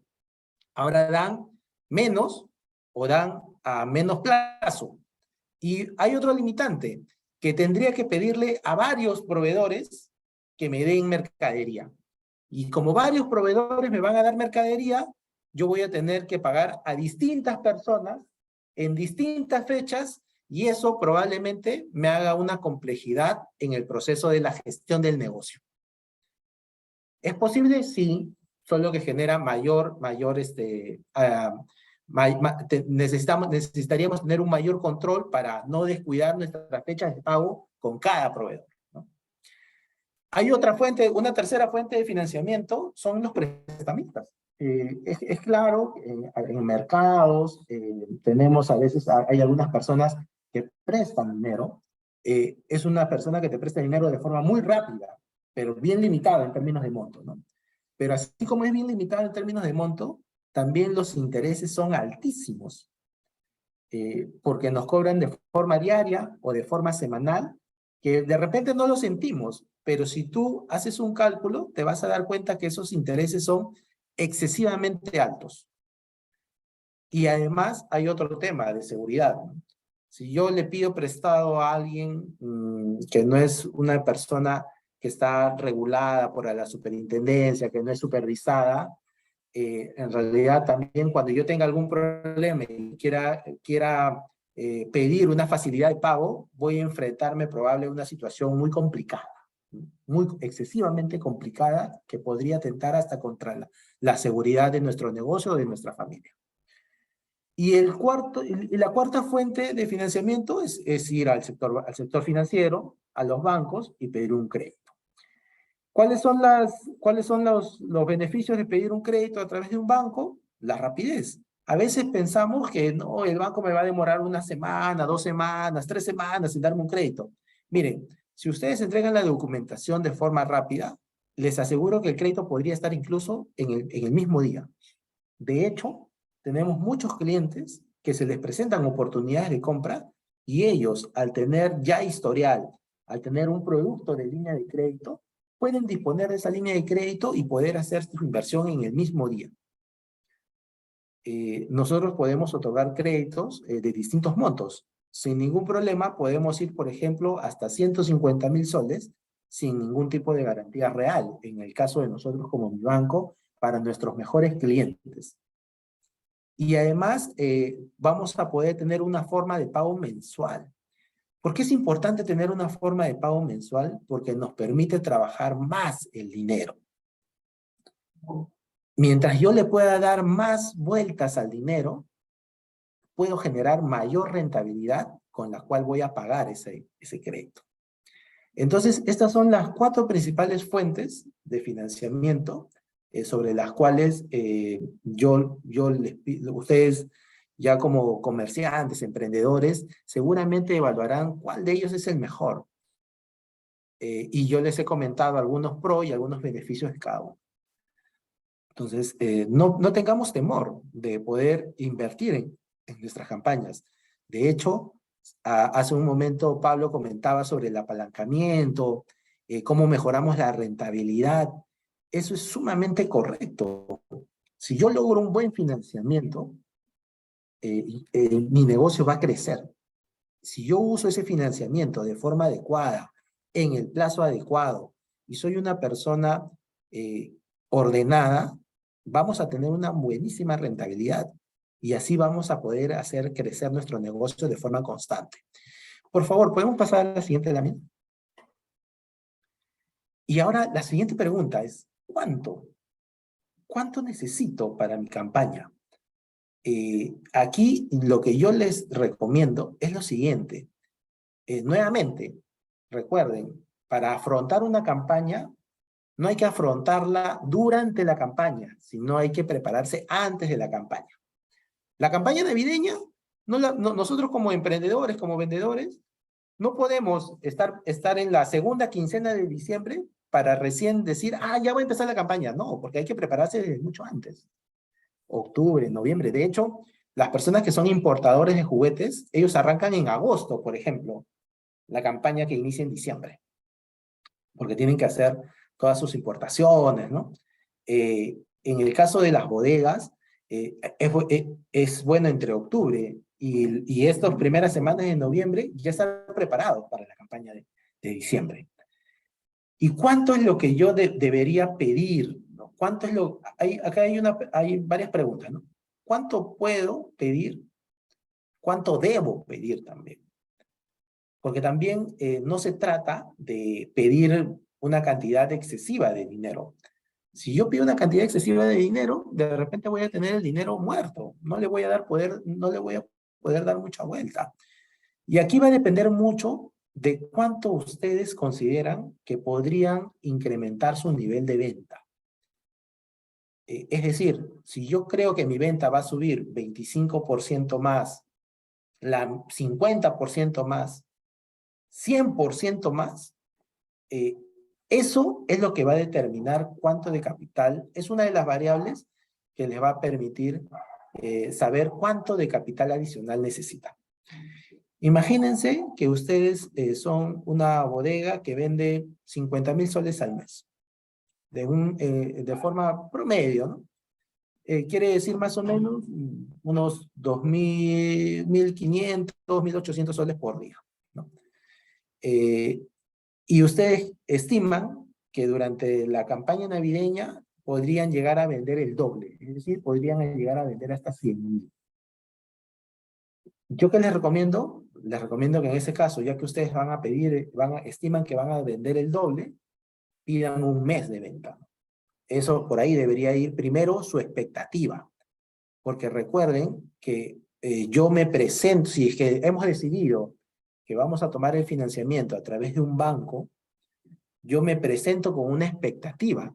Ahora dan menos o dan a menos plazo. Y hay otro limitante, que tendría que pedirle a varios proveedores que me den mercadería. Y como varios proveedores me van a dar mercadería, yo voy a tener que pagar a distintas personas en distintas fechas y eso probablemente me haga una complejidad en el proceso de la gestión del negocio. ¿Es posible? Sí, solo que genera necesitaríamos tener un mayor control para no descuidar nuestras fechas de pago con cada proveedor, ¿no? Hay una tercera fuente de financiamiento, son los prestamistas. Es claro, en mercados, tenemos a veces, hay algunas personas que prestan dinero. Es una persona que te presta dinero de forma muy rápida, pero bien limitada en términos de monto, ¿no? Pero así como es bien limitado en términos de monto, también los intereses son altísimos. porque nos cobran de forma diaria o de forma semanal, que de repente no lo sentimos, pero si tú haces un cálculo, te vas a dar cuenta que esos intereses son excesivamente altos. Y además hay otro tema de seguridad, ¿no? Si yo le pido prestado a alguien que no es una persona que está regulada por la superintendencia, que no es supervisada, en realidad también cuando yo tenga algún problema y quiera pedir una facilidad de pago, voy a enfrentarme probablemente a una situación muy complicada, muy excesivamente complicada, que podría atentar hasta contra la seguridad de nuestro negocio o de nuestra familia. Y la cuarta fuente de financiamiento es ir al sector financiero, a los bancos y pedir un crédito. ¿Cuáles son los beneficios de pedir un crédito a través de un banco? La rapidez. A veces pensamos que no, el banco me va a demorar una semana, 2 semanas, 3 semanas en darme un crédito. Miren, si ustedes entregan la documentación de forma rápida, les aseguro que el crédito podría estar incluso en el mismo día. De hecho, tenemos muchos clientes que se les presentan oportunidades de compra y ellos, al tener ya historial, al tener un producto de línea de crédito, pueden disponer de esa línea de crédito y poder hacer su inversión en el mismo día. Nosotros podemos otorgar créditos de distintos montos. Sin ningún problema podemos ir, por ejemplo, hasta 150.000 soles sin ningún tipo de garantía real, en el caso de nosotros como mi banco, para nuestros mejores clientes. Y además vamos a poder tener una forma de pago mensual. ¿Por qué es importante tener una forma de pago mensual? Porque nos permite trabajar más el dinero. Mientras yo le pueda dar más vueltas al dinero, puedo generar mayor rentabilidad con la cual voy a pagar ese crédito. Entonces, estas son las 4 principales fuentes de financiamiento sobre las cuales yo les pido, ustedes ya como comerciantes, emprendedores, seguramente evaluarán cuál de ellos es el mejor. Y yo les he comentado algunos pros y algunos beneficios de cada uno. Entonces, no tengamos temor de poder invertir en nuestras campañas. De hecho, hace un momento Pablo comentaba sobre el apalancamiento, cómo mejoramos la rentabilidad. Eso es sumamente correcto. Si yo logro un buen financiamiento, mi negocio va a crecer. Si yo uso ese financiamiento de forma adecuada, en el plazo adecuado, y soy una persona ordenada, vamos a tener una buenísima rentabilidad. Y así vamos a poder hacer crecer nuestro negocio de forma constante. Por favor, ¿podemos pasar a la siguiente lámina? Y ahora la siguiente pregunta es, ¿cuánto? ¿Cuánto necesito para mi campaña? Aquí lo que yo les recomiendo es lo siguiente. Nuevamente, recuerden, para afrontar una campaña, no hay que afrontarla durante la campaña, sino hay que prepararse antes de la campaña. La campaña navideña, nosotros como emprendedores, como vendedores, no podemos estar en la segunda quincena de diciembre para recién decir, ya va a empezar la campaña. No, porque hay que prepararse desde mucho antes. Octubre, noviembre. De hecho, las personas que son importadores de juguetes, ellos arrancan en agosto, por ejemplo, la campaña que inicia en diciembre. Porque tienen que hacer todas sus importaciones, ¿no? En el caso de las bodegas, es bueno entre octubre y estas primeras semanas de noviembre ya estar preparados para la campaña de diciembre. ¿Y cuánto es lo que yo debería pedir? ¿No? ¿Cuánto es acá hay varias preguntas, ¿no? ¿Cuánto puedo pedir? ¿Cuánto debo pedir también? Porque también no se trata de pedir una cantidad excesiva de dinero. Si yo pido una cantidad excesiva de dinero, de repente voy a tener el dinero muerto. No le voy a poder dar mucha vuelta. Y aquí va a depender mucho de cuánto ustedes consideran que podrían incrementar su nivel de venta. Es decir, si yo creo que mi venta va a subir 25% más, 50% más, 100% más, eso es lo que va a determinar cuánto de capital, es una de las variables que les va a permitir saber cuánto de capital adicional necesitan. Imagínense que ustedes son una bodega que vende 50.000 soles al mes, de forma promedio, ¿no? Quiere decir más o menos unos 2.000, 1.500, 1.800 soles por día, ¿no? Y ustedes estiman que durante la campaña navideña podrían llegar a vender el doble, es decir, podrían llegar a vender hasta 100.000. ¿Yo qué les recomiendo? Les recomiendo que en ese caso, ya que ustedes van a pedir, estiman que van a vender el doble, pidan un mes de venta. Eso por ahí debería ir primero su expectativa. Porque recuerden que yo me presento, si es que hemos decidido que vamos a tomar el financiamiento a través de un banco, yo me presento con una expectativa.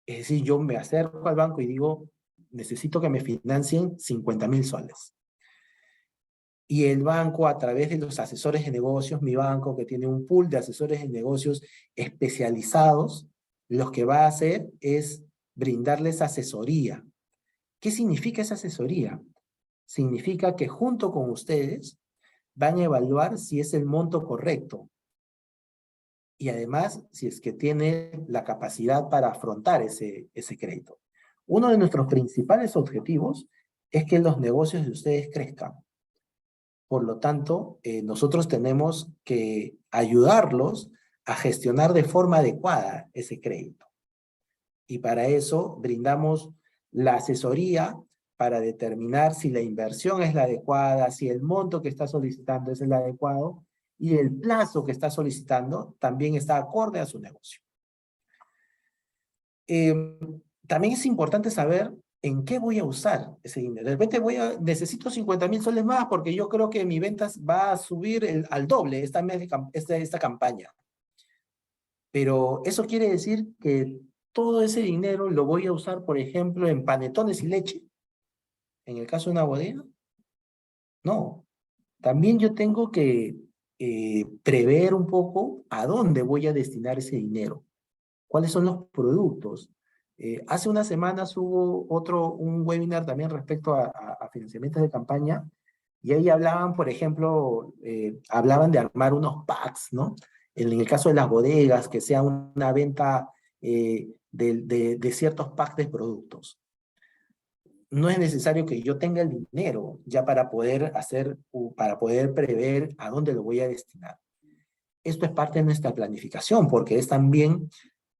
Es decir, yo me acerco al banco y digo, necesito que me financien 50.000 soles. Y el banco, a través de los asesores de negocios, mi banco que tiene un pool de asesores de negocios especializados, lo que va a hacer es brindarles asesoría. ¿Qué significa esa asesoría? Significa que junto con ustedes van a evaluar si es el monto correcto y además si es que tiene la capacidad para afrontar ese crédito. Uno de nuestros principales objetivos es que los negocios de ustedes crezcan. Por lo tanto, nosotros tenemos que ayudarlos a gestionar de forma adecuada ese crédito. Y para eso brindamos la asesoría para determinar si la inversión es la adecuada, si el monto que está solicitando es el adecuado y el plazo que está solicitando también está acorde a su negocio. También es importante saber en qué voy a usar ese dinero. De repente necesito 50.000 soles más porque yo creo que mi ventas va a subir al doble esta campaña. Pero eso quiere decir que todo ese dinero lo voy a usar, por ejemplo, en panetones y leche. En el caso de una bodega, no. También yo tengo que prever un poco a dónde voy a destinar ese dinero. ¿Cuáles son los productos? Hace unas semanas hubo un webinar también respecto a financiamientos de campaña y ahí hablaban, por ejemplo, hablaban de armar unos packs, ¿no? En el caso de las bodegas, que sea una venta de ciertos packs de productos. No es necesario que yo tenga el dinero ya para poder prever a dónde lo voy a destinar. Esto es parte de nuestra planificación, porque es también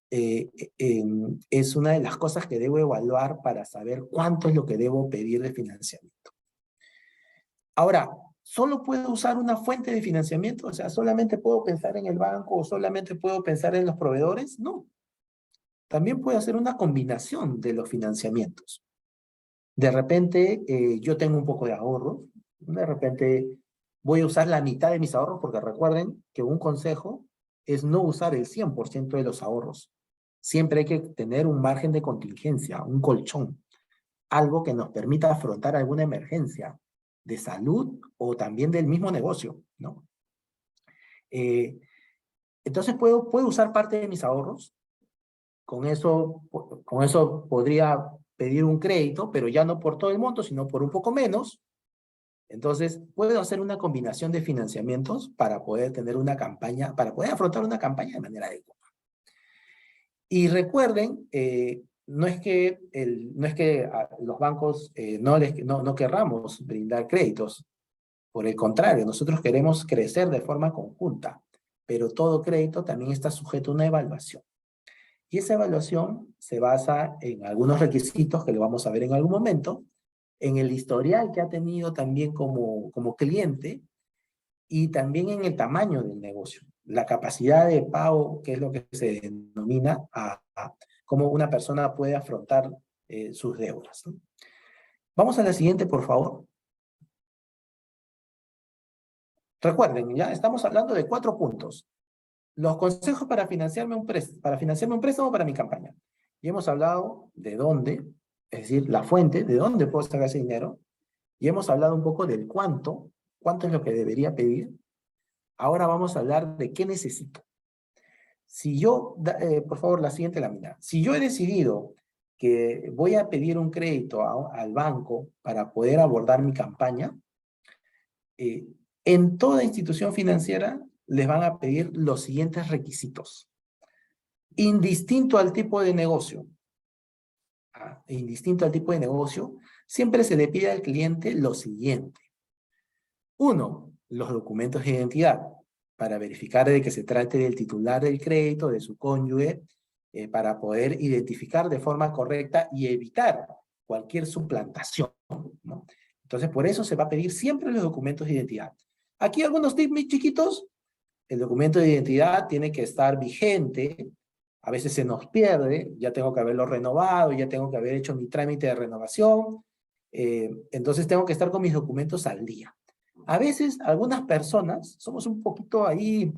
es una de las cosas que debo evaluar para saber cuánto es lo que debo pedir de financiamiento. Ahora, ¿solo puedo usar una fuente de financiamiento? O sea, ¿solamente puedo pensar en el banco o solamente puedo pensar en los proveedores? No. También puedo hacer una combinación de los financiamientos. De repente, yo tengo un poco de ahorro. De repente, voy a usar la mitad de mis ahorros, porque recuerden que un consejo es no usar el 100% de los ahorros. Siempre hay que tener un margen de contingencia, un colchón, algo que nos permita afrontar alguna emergencia de salud o también del mismo negocio, ¿no? Entonces puedo usar parte de mis ahorros. Con eso podría pedir un crédito, pero ya no por todo el monto, sino por un poco menos. Entonces, puedo hacer una combinación de financiamientos para poder tener una campaña, para poder afrontar una campaña de manera adecuada. Y recuerden, no es que a los bancos no querramos brindar créditos. Por el contrario, nosotros queremos crecer de forma conjunta, pero todo crédito también está sujeto a una evaluación. Y esa evaluación se basa en algunos requisitos que lo vamos a ver en algún momento, en el historial que ha tenido también como cliente y también en el tamaño del negocio, la capacidad de pago, que es lo que se denomina a cómo una persona puede afrontar sus deudas, ¿no? Vamos a la siguiente, por favor. Recuerden, ya estamos hablando de 4 puntos. Los consejos para financiarme un préstamo para mi campaña. Y hemos hablado de dónde, es decir, la fuente, de dónde puedo sacar ese dinero. Y hemos hablado un poco del cuánto es lo que debería pedir. Ahora vamos a hablar de qué necesito. Si yo, por favor, la siguiente lámina. Si yo he decidido que voy a pedir un crédito al banco para poder abordar mi campaña, en toda institución financiera les van a pedir los siguientes requisitos. Indistinto al tipo de negocio. Indistinto al tipo de negocio, siempre se le pide al cliente lo siguiente. 1, los documentos de identidad, para verificar de que se trate del titular del crédito, de su cónyuge, para poder identificar de forma correcta y evitar cualquier suplantación, ¿no? Entonces, por eso se va a pedir siempre los documentos de identidad. Aquí algunos tips muy chiquitos. El documento de identidad tiene que estar vigente. A veces se nos pierde, ya tengo que haberlo renovado, ya tengo que haber hecho mi trámite de renovación. Entonces tengo que estar con mis documentos al día. A veces, algunas personas, somos un poquito ahí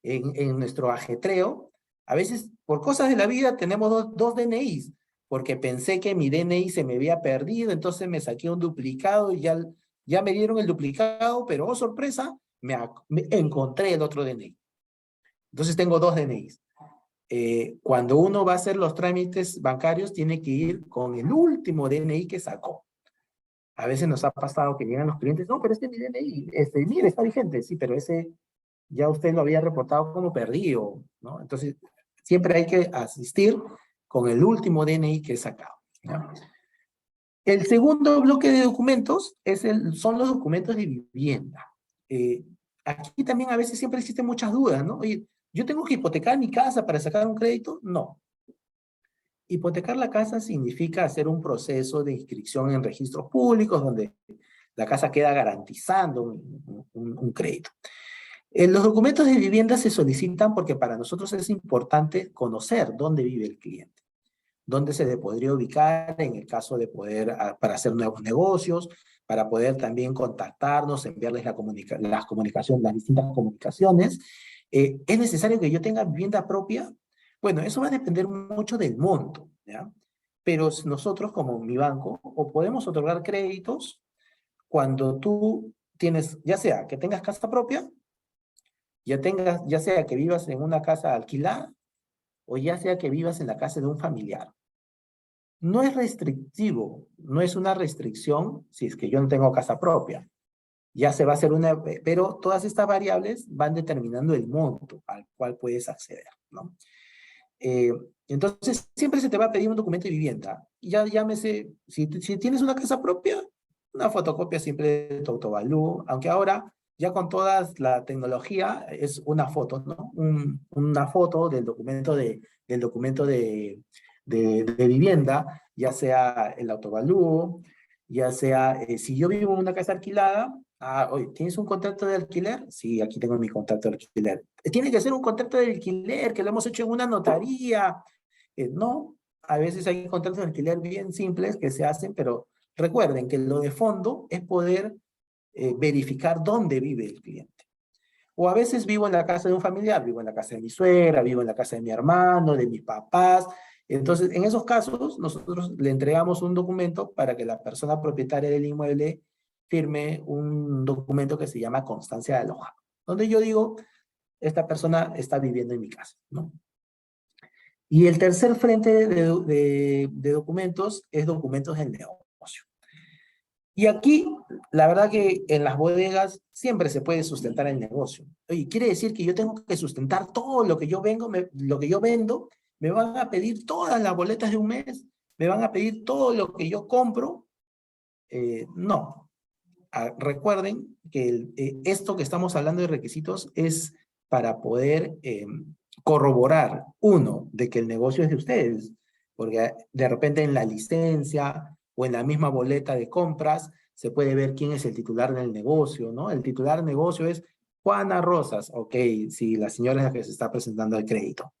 en nuestro ajetreo, a veces por cosas de la vida tenemos dos DNIs, porque pensé que mi DNI se me había perdido, entonces me saqué un duplicado y ya me dieron el duplicado, pero oh sorpresa, me encontré el otro DNI. Entonces tengo 2 DNIs. Cuando uno va a hacer los trámites bancarios, tiene que ir con el último DNI que sacó. A veces nos ha pasado que llegan los clientes, no, pero este es mi DNI, mire, está vigente, sí, pero ese ya usted lo había reportado como perdido, ¿no? Entonces, siempre hay que asistir con el último DNI que he sacado, ¿no? El segundo bloque de documentos son los documentos de vivienda. Aquí también a veces siempre existen muchas dudas, ¿no? Oye, ¿yo tengo que hipotecar mi casa para sacar un crédito? No. Hipotecar la casa significa hacer un proceso de inscripción en registros públicos donde la casa queda garantizando un crédito. Los documentos de vivienda se solicitan porque para nosotros es importante conocer dónde vive el cliente, dónde se le podría ubicar en el caso de poder, para hacer nuevos negocios, para poder también contactarnos, enviarles las distintas comunicaciones. ¿Es necesario que yo tenga vivienda propia? Bueno, eso va a depender mucho del monto, ¿ya? Pero nosotros, como mi banco, o podemos otorgar créditos cuando tú tienes, ya sea que tengas casa propia, ya sea que vivas en una casa alquilada, o ya sea que vivas en la casa de un familiar. No es restrictivo, no es una restricción si es que yo no tengo casa propia. Ya se va a hacer pero todas estas variables van determinando el monto al cual puedes acceder, ¿no? Entonces, siempre se te va a pedir un documento de vivienda. Ya llámese, si tienes una casa propia, una fotocopia siempre de tu autovalúo, aunque ahora, ya con toda la tecnología, es una foto, ¿no? Una foto del documento de vivienda, ya sea el autovalúo, ya sea, si yo vivo en una casa alquilada, oye, ¿tienes un contrato de alquiler? Sí, aquí tengo mi contrato de alquiler. Tiene que ser un contrato de alquiler, que lo hemos hecho en una notaría. No, a veces hay contratos de alquiler bien simples que se hacen, pero recuerden que lo de fondo es poder verificar dónde vive el cliente. O a veces vivo en la casa de un familiar, vivo en la casa de mi suegra, vivo en la casa de mi hermano, de mis papás. Entonces, en esos casos, nosotros le entregamos un documento para que la persona propietaria del inmueble firme un documento que se llama constancia de alojamiento, donde yo digo, esta persona está viviendo en mi casa, ¿no? Y el tercer frente de documentos es documentos del negocio. Y aquí, la verdad que en las bodegas siempre se puede sustentar el negocio. Oye, quiere decir que yo tengo que sustentar todo lo que yo vendo, me van a pedir todas las boletas de un mes, me van a pedir todo lo que yo compro. No. Recuerden que esto que estamos hablando de requisitos es para poder corroborar, uno, de que el negocio es de ustedes, porque de repente en la licencia o en la misma boleta de compras se puede ver quién es el titular del negocio, ¿no? El titular del negocio es Juana Rosas, ok, si la señora es la que se está presentando el crédito.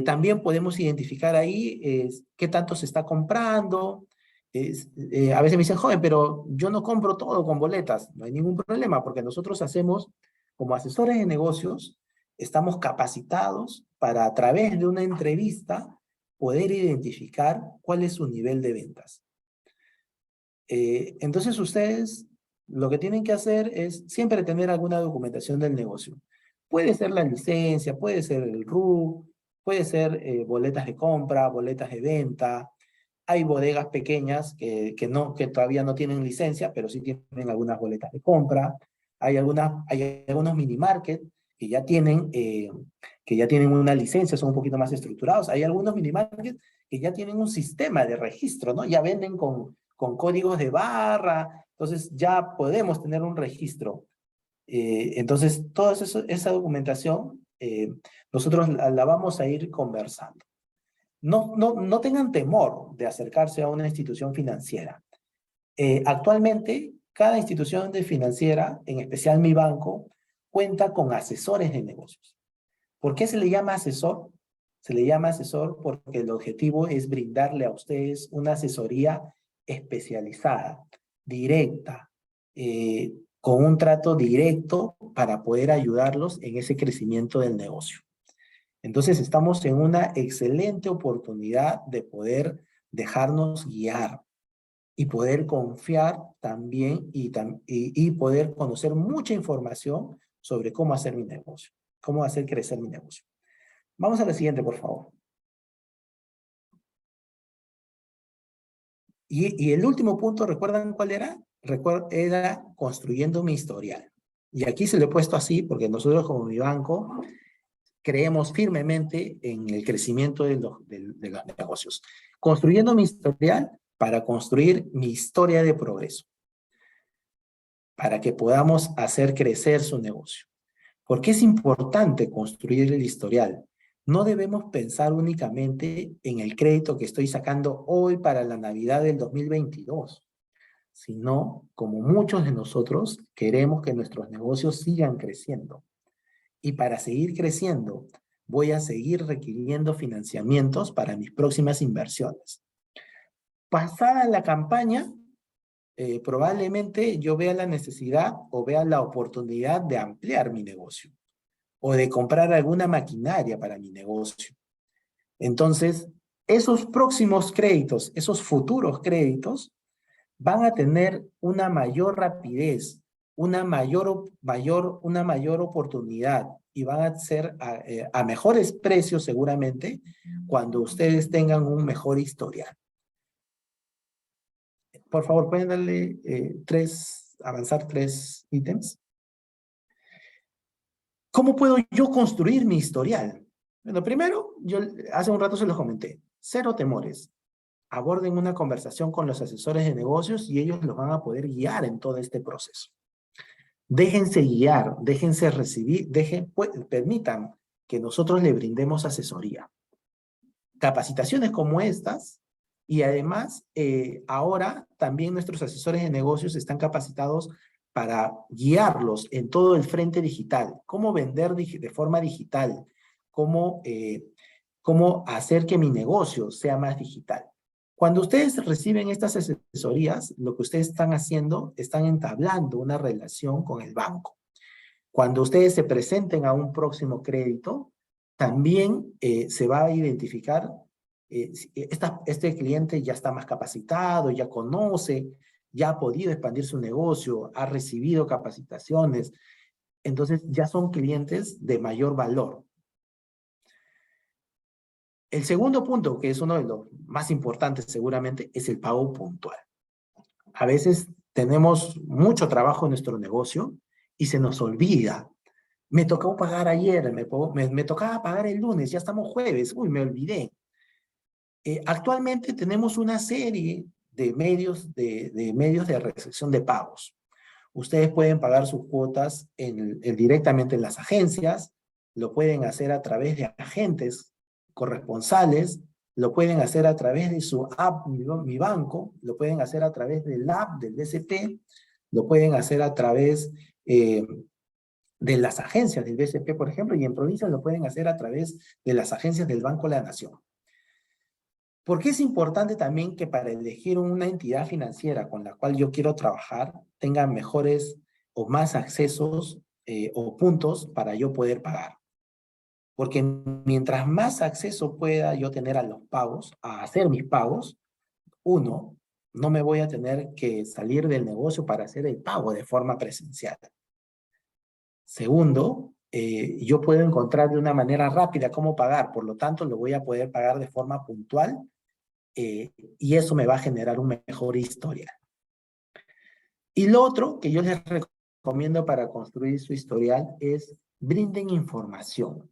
También podemos identificar ahí qué tanto se está comprando. A veces me dicen, joven, pero yo no compro todo con boletas. No hay ningún problema, porque nosotros hacemos, como asesores de negocios, estamos capacitados para a través de una entrevista poder identificar cuál es su nivel de ventas. Entonces ustedes lo que tienen que hacer es siempre tener alguna documentación del negocio. Puede ser la licencia, puede ser el RUC, puede ser boletas de compra, boletas de venta, Hay bodegas pequeñas que todavía no tienen licencia, pero sí tienen algunas boletas de compra. Hay algunos mini market que ya tienen una licencia, son un poquito más estructurados. Hay algunos mini market que ya tienen un sistema de registro, ¿no? Ya venden con códigos de barra, entonces ya podemos tener un registro. Entonces, toda esa documentación nosotros la vamos a ir conversando. No tengan temor de acercarse a una institución financiera. Actualmente, cada institución financiera, en especial mi banco, cuenta con asesores de negocios. ¿Por qué se le llama asesor? Se le llama asesor porque el objetivo es brindarle a ustedes una asesoría especializada, directa, con un trato directo para poder ayudarlos en ese crecimiento del negocio. Entonces estamos en una excelente oportunidad de poder dejarnos guiar y poder confiar también y poder conocer mucha información sobre cómo hacer mi negocio, cómo hacer crecer mi negocio. Vamos a la siguiente, por favor. Y el último punto, ¿recuerdan cuál era? Era construyendo mi historial. Y aquí se lo he puesto así porque nosotros como mi banco creemos firmemente en el crecimiento de los negocios. Construyendo mi historial para construir mi historia de progreso. Para que podamos hacer crecer su negocio. ¿Por qué es importante construir el historial? No debemos pensar únicamente en el crédito que estoy sacando hoy para la Navidad del 2022, sino, como muchos de nosotros, queremos que nuestros negocios sigan creciendo. Y para seguir creciendo, voy a seguir requiriendo financiamientos para mis próximas inversiones. Pasada la campaña, probablemente yo vea la necesidad o vea la oportunidad de ampliar mi negocio o de comprar alguna maquinaria para mi negocio. Entonces, esos próximos créditos, esos futuros créditos, van a tener una mayor rapidez, una mayor oportunidad y van a ser a mejores precios seguramente cuando ustedes tengan un mejor historial. Por favor, pueden darle avanzar 3 ítems. ¿Cómo puedo yo construir mi historial? Bueno, primero, yo hace un rato se los comenté. 0 temores. Aborden una conversación con los asesores de negocios y ellos los van a poder guiar en todo este proceso. Déjense guiar, déjense recibir, permitan que nosotros le brindemos asesoría. Capacitaciones como estas, y además ahora también nuestros asesores de negocios están capacitados para guiarlos en todo el frente digital. Cómo vender de forma digital, cómo hacer que mi negocio sea más digital. Cuando ustedes reciben estas asesorías, lo que ustedes están haciendo, están entablando una relación con el banco. Cuando ustedes se presenten a un próximo crédito, también se va a identificar, este cliente ya está más capacitado, ya conoce, ya ha podido expandir su negocio, ha recibido capacitaciones, entonces ya son clientes de mayor valor. El segundo punto, que es uno de los más importantes seguramente, es el pago puntual. A veces tenemos mucho trabajo en nuestro negocio y se nos olvida. Me tocó pagar ayer, me tocaba pagar el lunes, ya estamos jueves, uy, me olvidé. Actualmente tenemos una serie de medios de recepción de pagos. Ustedes pueden pagar sus cuotas directamente en las agencias, lo pueden hacer a través de agentes corresponsales, lo pueden hacer a través de su app, Mi Banco, lo pueden hacer a través del app del BCP, lo pueden hacer a través de las agencias del BCP, por ejemplo, y en provincias lo pueden hacer a través de las agencias del Banco de la Nación. Porque es importante también que para elegir una entidad financiera con la cual yo quiero trabajar, tenga mejores o más accesos o puntos para yo poder pagar. Porque mientras más acceso pueda yo tener a los pagos, a hacer mis pagos, uno, no me voy a tener que salir del negocio para hacer el pago de forma presencial. Segundo, yo puedo encontrar de una manera rápida cómo pagar, por lo tanto lo voy a poder pagar de forma puntual y eso me va a generar un mejor historial. Y lo otro que yo les recomiendo para construir su historial es brinden información.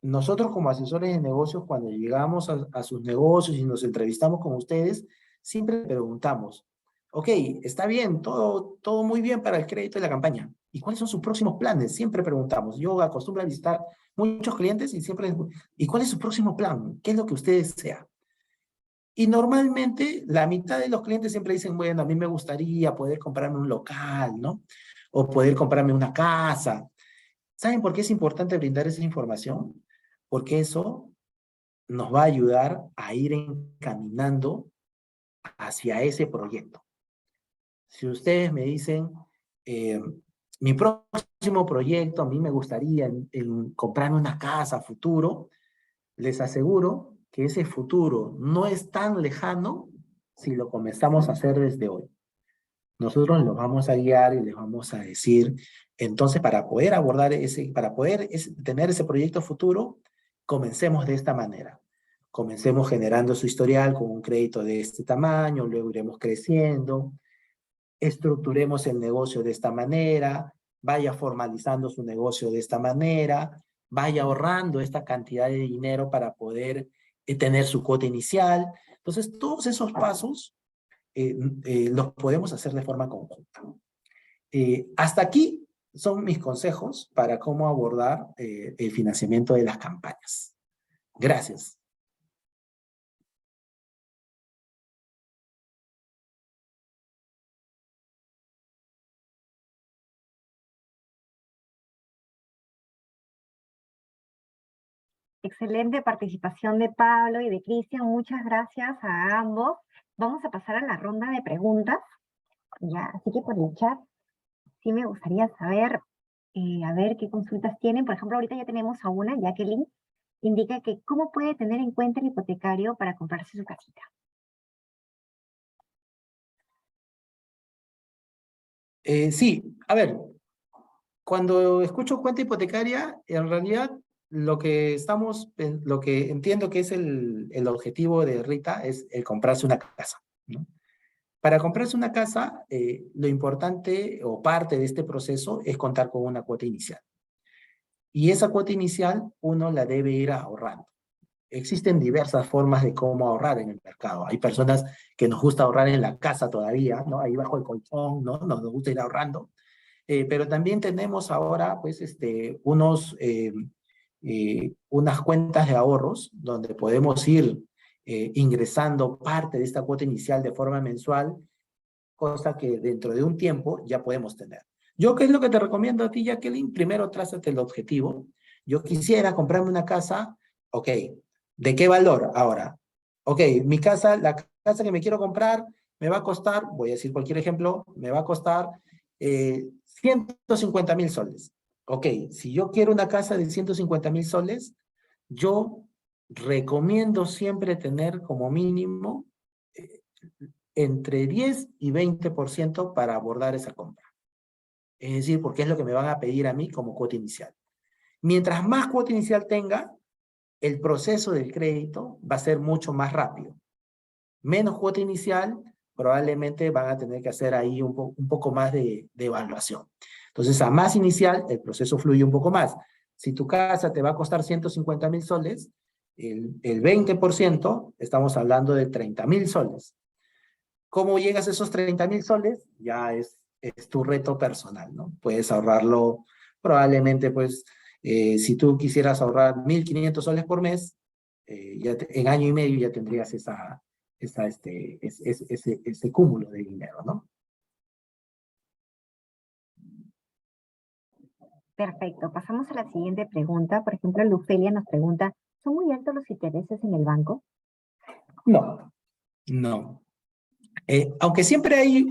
Nosotros como asesores de negocios, cuando llegamos a sus negocios y nos entrevistamos con ustedes, siempre preguntamos, ok, está bien, todo muy bien para el crédito y la campaña. ¿Y cuáles son sus próximos planes? Siempre preguntamos. Yo acostumbro a visitar muchos clientes y siempre, ¿y cuál es su próximo plan? ¿Qué es lo que usted desea? Y normalmente la mitad de los clientes siempre dicen, bueno, a mí me gustaría poder comprarme un local, ¿no? O poder comprarme una casa. ¿Saben por qué es importante brindar esa información? Porque eso nos va a ayudar a ir encaminando hacia ese proyecto. Si ustedes me dicen, mi próximo proyecto, a mí me gustaría en comprarme una casa a futuro, les aseguro que ese futuro no es tan lejano si lo comenzamos a hacer desde hoy. Nosotros los vamos a guiar y les vamos a decir, entonces para poder abordar para poder tener ese proyecto futuro, comencemos de esta manera. Comencemos generando su historial con un crédito de este tamaño, luego iremos creciendo, estructuremos el negocio de esta manera, vaya formalizando su negocio de esta manera, vaya ahorrando esta cantidad de dinero para poder tener su cuota inicial. Entonces, todos esos pasos los podemos hacer de forma conjunta. Hasta aquí son mis consejos para cómo abordar el financiamiento de las campañas. Gracias. Excelente participación de Pablo y de Cristian. Muchas gracias a ambos. Vamos a pasar a la ronda de preguntas. Ya, así que por el chat, sí me gustaría saber, a ver qué consultas tienen. Por ejemplo, ahorita ya tenemos a una, Jacqueline, indica que cómo puede tener en cuenta el hipotecario para comprarse su casita. Sí, a ver, cuando escucho cuenta hipotecaria, en realidad lo que entiendo que es el objetivo de Rita es el comprarse una casa, ¿no? Para comprarse una casa, lo importante o parte de este proceso es contar con una cuota inicial. Y esa cuota inicial uno la debe ir ahorrando. Existen diversas formas de cómo ahorrar en el mercado. Hay personas que nos gusta ahorrar en la casa todavía, ¿no? Ahí bajo el colchón, ¿no? Nos gusta ir ahorrando. Pero también tenemos ahora, pues, unas cuentas de ahorros donde podemos ir ingresando parte de esta cuota inicial de forma mensual, cosa que dentro de un tiempo ya podemos tener. Yo, ¿qué es lo que te recomiendo a ti, Jacqueline? Primero, trázate el objetivo. Yo quisiera comprarme una casa, ok, ¿de qué valor ahora? Ok, mi casa, la casa que me quiero comprar, me va a costar, voy a decir cualquier ejemplo, me va a costar 150,000 soles. Ok, si yo quiero una casa de 150,000 soles, yo recomiendo siempre tener como mínimo entre 10 y 20% para abordar esa compra. Es decir, porque es lo que me van a pedir a mí como cuota inicial. Mientras más cuota inicial tenga, el proceso del crédito va a ser mucho más rápido. Menos cuota inicial, probablemente van a tener que hacer ahí un poco más de evaluación. Entonces, a más inicial, el proceso fluye un poco más. Si tu casa te va a costar 150,000 soles, el 20%, estamos hablando de 30,000 soles. ¿Cómo llegas a esos 30,000 soles? Ya es tu reto personal, ¿no? Puedes ahorrarlo probablemente, pues, si tú quisieras ahorrar 1,500 soles por mes, en año y medio ya tendrías ese cúmulo de dinero, ¿no? Perfecto. Pasamos a la siguiente pregunta. Por ejemplo, Lufelia nos pregunta, ¿son muy altos los intereses en el banco? No, no. Aunque siempre hay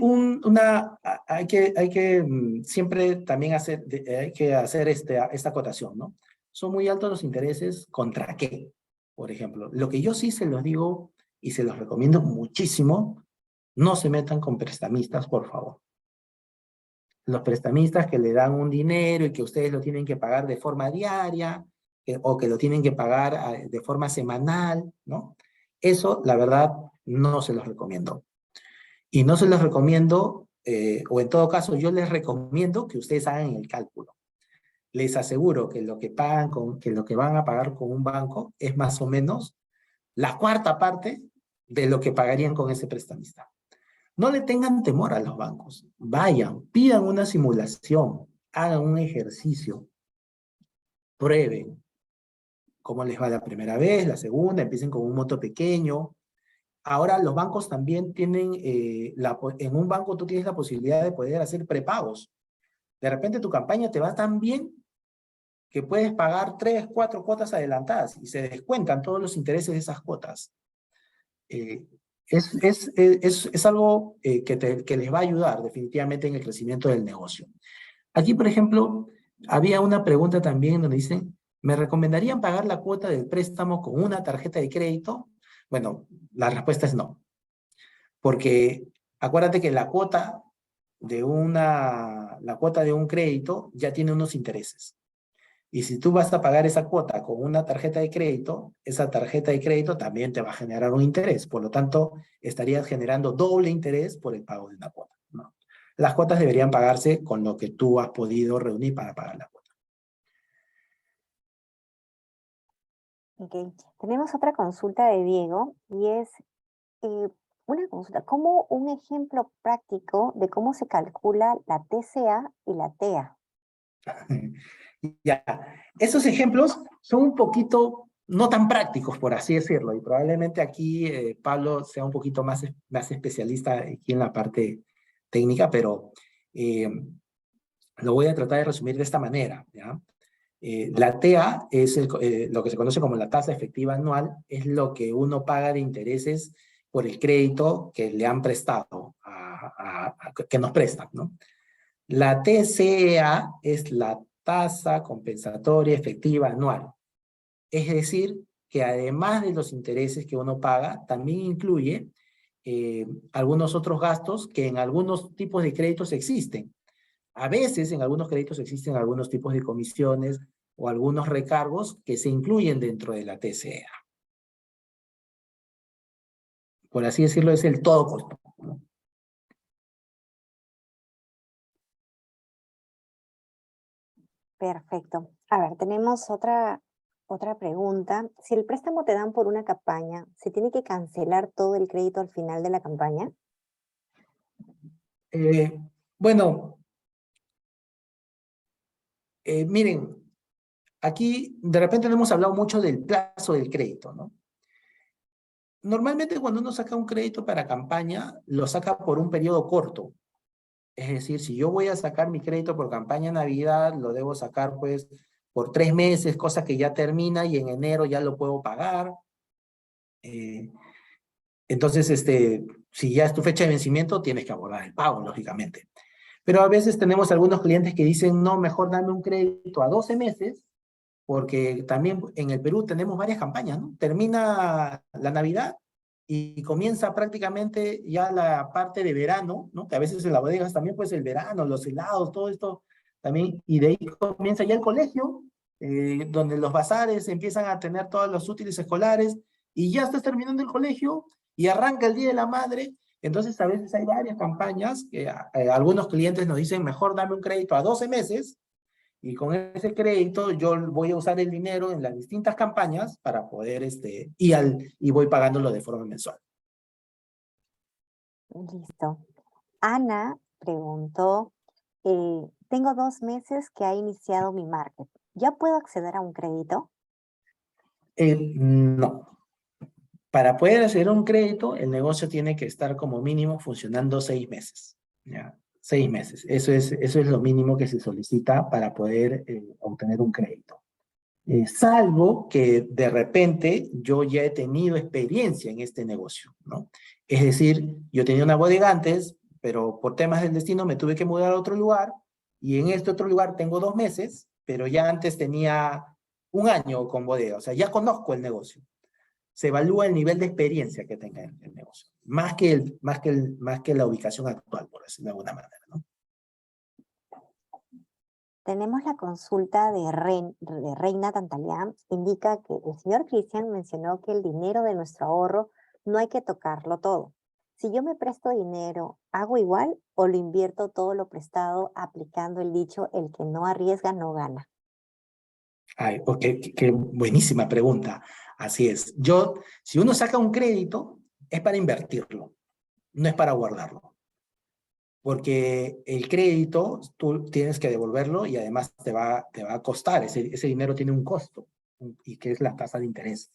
siempre también hay que hacer esta acotación, ¿no? Son muy altos los intereses, ¿contra qué? Por ejemplo, lo que yo sí se los digo y se los recomiendo muchísimo, no se metan con prestamistas, por favor. Los prestamistas que le dan un dinero y que ustedes lo tienen que pagar de forma diaria, o que lo tienen que pagar de forma semanal, ¿no? Eso, la verdad, no se los recomiendo. Y no se los recomiendo, o en todo caso, yo les recomiendo que ustedes hagan el cálculo. Les aseguro que lo que pagan que lo que van a pagar con un banco es más o menos la cuarta parte de lo que pagarían con ese prestamista. No le tengan temor a los bancos. Vayan, pidan una simulación, hagan un ejercicio, prueben cómo les va la primera vez, la segunda, empiecen con un monto pequeño. Ahora los bancos también tienen, en un banco tú tienes la posibilidad de poder hacer prepagos. De repente tu campaña te va tan bien que puedes pagar 3, 4 cuotas adelantadas y se descuentan todos los intereses de esas cuotas. Es algo que les va a ayudar definitivamente en el crecimiento del negocio. Aquí, por ejemplo, había una pregunta también donde dicen, ¿me recomendarían pagar la cuota del préstamo con una tarjeta de crédito? Bueno, la respuesta es no. Porque acuérdate que la cuota de un crédito ya tiene unos intereses. Y si tú vas a pagar esa cuota con una tarjeta de crédito, esa tarjeta de crédito también te va a generar un interés. Por lo tanto, estarías generando doble interés por el pago de una cuota, ¿no? Las cuotas deberían pagarse con lo que tú has podido reunir para pagar la cuota. Ok. Tenemos otra consulta de Diego y es una consulta, como un ejemplo práctico de cómo se calcula la TCA y la TEA. Ya, esos ejemplos son un poquito no tan prácticos, por así decirlo, y probablemente aquí Pablo sea un poquito más especialista aquí en la parte técnica, pero lo voy a tratar de resumir de esta manera, ¿ya? La TEA es lo que se conoce como la tasa efectiva anual, es lo que uno paga de intereses por el crédito que le han prestado, que nos prestan, ¿no? La TCA es la tasa compensatoria efectiva anual. Es decir, que además de los intereses que uno paga, también incluye algunos otros gastos que en algunos tipos de créditos existen. A veces en algunos créditos existen algunos tipos de comisiones o algunos recargos que se incluyen dentro de la TCA. Por así decirlo, es el todo costo, ¿no? Perfecto. A ver, tenemos otra pregunta. Si el préstamo te dan por una campaña, ¿se tiene que cancelar todo el crédito al final de la campaña? Bueno, miren, aquí de repente no hemos hablado mucho del plazo del crédito, ¿no? Normalmente cuando uno saca un crédito para campaña, lo saca por un periodo corto. Es decir, si yo voy a sacar mi crédito por campaña Navidad, lo debo sacar pues por 3 meses, cosa que ya termina y en enero ya lo puedo pagar. Entonces, si ya es tu fecha de vencimiento, tienes que abordar el pago, lógicamente. Pero a veces tenemos algunos clientes que dicen, no, mejor dame un crédito a 12 meses, porque también en el Perú tenemos varias campañas, ¿no? Termina la Navidad y comienza prácticamente ya la parte de verano, ¿no? Que a veces en las bodegas también pues el verano, los helados, todo esto también, y de ahí comienza ya el colegio, donde los bazares empiezan a tener todos los útiles escolares, y ya estás terminando el colegio y arranca el Día de la Madre. Entonces a veces hay varias campañas que algunos clientes nos dicen, mejor dame un crédito a 12 meses, y con ese crédito yo voy a usar el dinero en las distintas campañas para poder, y voy pagándolo de forma mensual. Listo. Ana preguntó, tengo 2 meses que ha iniciado mi market. ¿Ya puedo acceder a un crédito? No. Para poder hacer un crédito, el negocio tiene que estar como mínimo funcionando 6 meses. ¿Ya? 6 meses. Eso es lo mínimo que se solicita para poder obtener un crédito. Salvo que de repente yo ya he tenido experiencia en este negocio, ¿no? Es decir, yo tenía una bodega antes, pero por temas del destino me tuve que mudar a otro lugar, y en este otro lugar tengo 2 meses, pero ya antes tenía 1 año con bodega, o sea, ya conozco el negocio. Se evalúa el nivel de experiencia que tenga el negocio, más que la ubicación actual, por decirlo de alguna manera, ¿no? Tenemos la consulta de Reina Tantalián. Indica que el señor Cristian mencionó que el dinero de nuestro ahorro no hay que tocarlo todo. Si yo me presto dinero, ¿hago igual o lo invierto todo lo prestado aplicando el dicho, el que no arriesga no gana? Ay, ok, qué buenísima pregunta. Así es. Si uno saca un crédito, es para invertirlo, no es para guardarlo. Porque el crédito tú tienes que devolverlo y además te va a costar. Ese dinero tiene un costo, y que es la tasa de interés.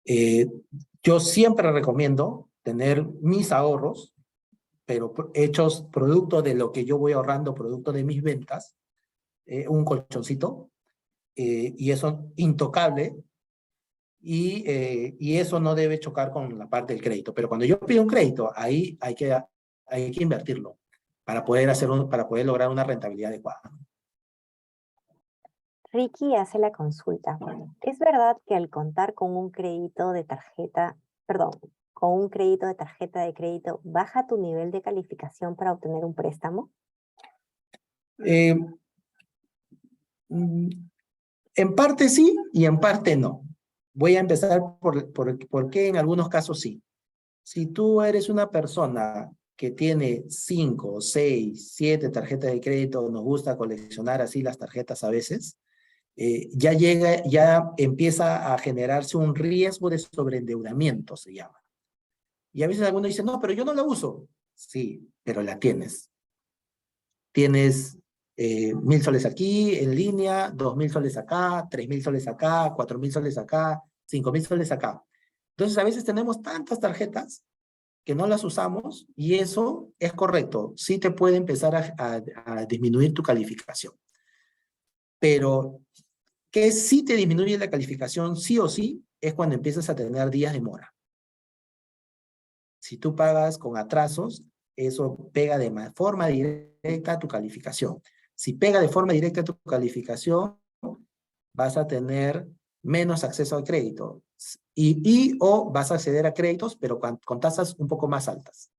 Eh, yo siempre recomiendo tener mis ahorros, pero hechos producto de lo que yo voy ahorrando, producto de mis ventas, un colchoncito, y eso intocable, y eso no debe chocar con la parte del crédito. Pero cuando yo pido un crédito, ahí hay que invertirlo para poder lograr una rentabilidad adecuada. Ricky hace la consulta. ¿Es verdad que al contar con un crédito de tarjeta, perdón, con un crédito de tarjeta de crédito, baja tu nivel de calificación para obtener un préstamo? Eh, mm, en parte sí y en parte no. Voy a empezar por qué en algunos casos sí. Si tú eres una persona que tiene 5, 6, 7 tarjetas de crédito, nos gusta coleccionar así las tarjetas a veces, ya empieza a generarse un riesgo de sobreendeudamiento, se llama. Y a veces algunos dicen, no, pero yo no la uso. Sí, pero la tienes. Tienes 1.000 soles aquí, en línea, 2.000 soles acá, 3.000 soles acá, 4.000 soles acá, 5.000 soles acá. Entonces, a veces tenemos tantas tarjetas que no las usamos y eso es correcto. Sí te puede empezar a disminuir tu calificación. Pero que sí te disminuye la calificación, sí o sí, es cuando empiezas a tener días de mora. Si tú pagas con atrasos, eso pega de forma directa a tu calificación. Si pega de forma directa a tu calificación, vas a tener menos acceso al crédito o vas a acceder a créditos, pero con tasas un poco más altas.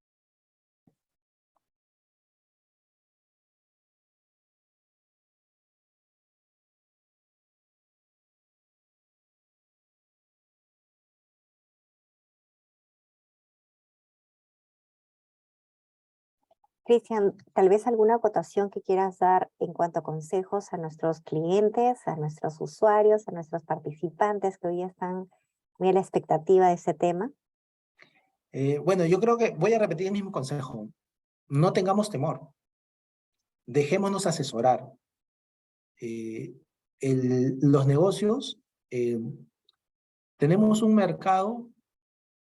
Cristian, tal vez alguna acotación que quieras dar en cuanto a consejos a nuestros clientes, a nuestros usuarios, a nuestros participantes que hoy están muy a la expectativa de ese tema. Bueno, yo creo que voy a repetir el mismo consejo. No tengamos temor. Dejémonos asesorar. Los negocios, tenemos un mercado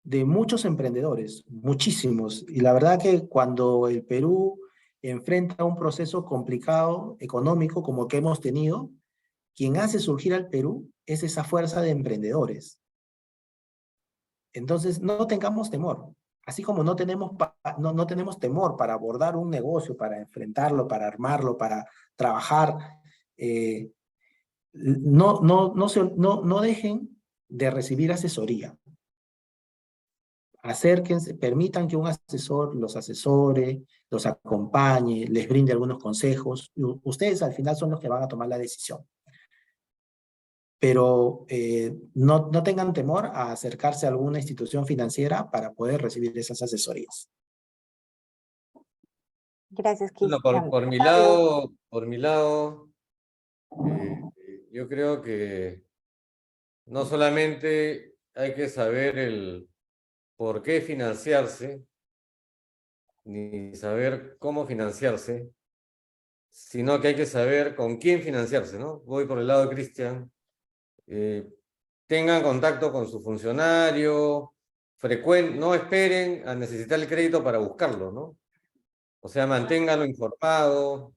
de muchos emprendedores, muchísimos. Y la verdad que cuando el Perú enfrenta un proceso complicado económico como el que hemos tenido, quien hace surgir al Perú es esa fuerza de emprendedores. Entonces, no tengamos temor. Así como no tenemos temor para abordar un negocio, para enfrentarlo, para armarlo, para trabajar, no dejen de recibir asesoría. Permitan que un asesor los asesore, los acompañe, les brinde algunos consejos. Y ustedes al final son los que van a tomar la decisión. Pero no tengan temor a acercarse a alguna institución financiera para poder recibir esas asesorías. Gracias, Bueno, Cristian. Pablo, por mi lado, yo creo que no solamente hay que saber el por qué financiarse, ni saber cómo financiarse, sino que hay que saber con quién financiarse, ¿no? Voy por el lado de Cristian. Tengan contacto con su funcionario, no esperen a necesitar el crédito para buscarlo, ¿no? O sea, manténganlo informado.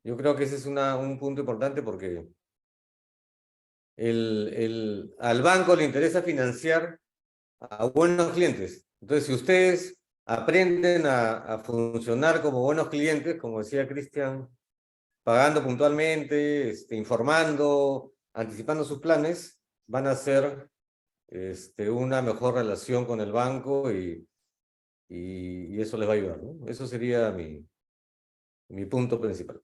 Yo creo que ese es un punto importante porque al banco le interesa financiar a buenos clientes. Entonces, si ustedes aprenden a funcionar como buenos clientes, como decía Cristian, pagando puntualmente, informando, anticipando sus planes, van a hacer una mejor relación con el banco y eso les va a ayudar, ¿no? Eso sería mi punto principal.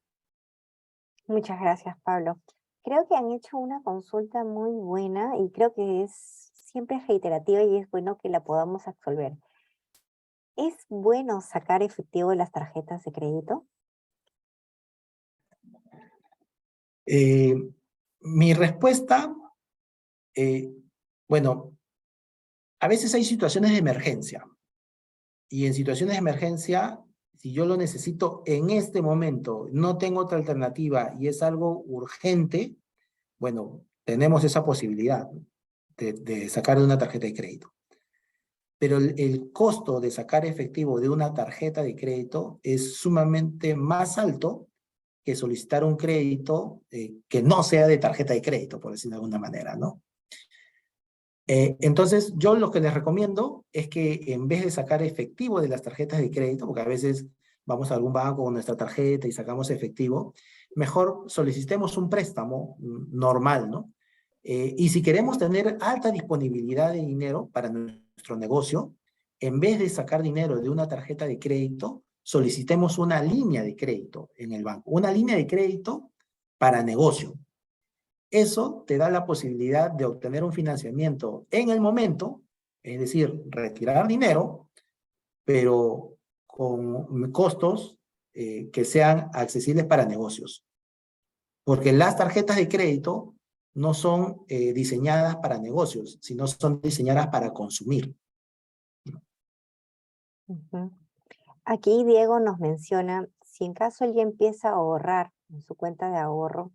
muchas gracias, Pablo. Creo que han hecho una consulta muy buena y creo que es siempre es reiterativa y es bueno que la podamos absolver. ¿Es bueno sacar efectivo de las tarjetas de crédito? Eh, Mi respuesta, eh, bueno, a veces hay situaciones de emergencia y en situaciones de emergencia, si yo lo necesito en este momento, no tengo otra alternativa y es algo urgente, bueno, tenemos esa posibilidad de sacar de una tarjeta de crédito. Pero el costo de sacar efectivo de una tarjeta de crédito es sumamente más alto que solicitar un crédito que no sea de tarjeta de crédito, por decirlo de alguna manera, ¿no? Entonces, yo lo que les recomiendo es que en vez de sacar efectivo de las tarjetas de crédito, porque a veces vamos a algún banco con nuestra tarjeta y sacamos efectivo, mejor solicitemos un préstamo normal, ¿no? Y si queremos tener alta disponibilidad de dinero para nuestro negocio, en vez de sacar dinero de una tarjeta de crédito, solicitemos una línea de crédito en el banco, una línea de crédito para negocio. Eso te da la posibilidad de obtener un financiamiento en el momento, es decir, retirar dinero, pero con costos que sean accesibles para negocios. Porque las tarjetas de crédito no son diseñadas para negocios, sino son diseñadas para consumir. Ujú. Aquí Diego nos menciona, si en caso él ya empieza a ahorrar en su cuenta de ahorro,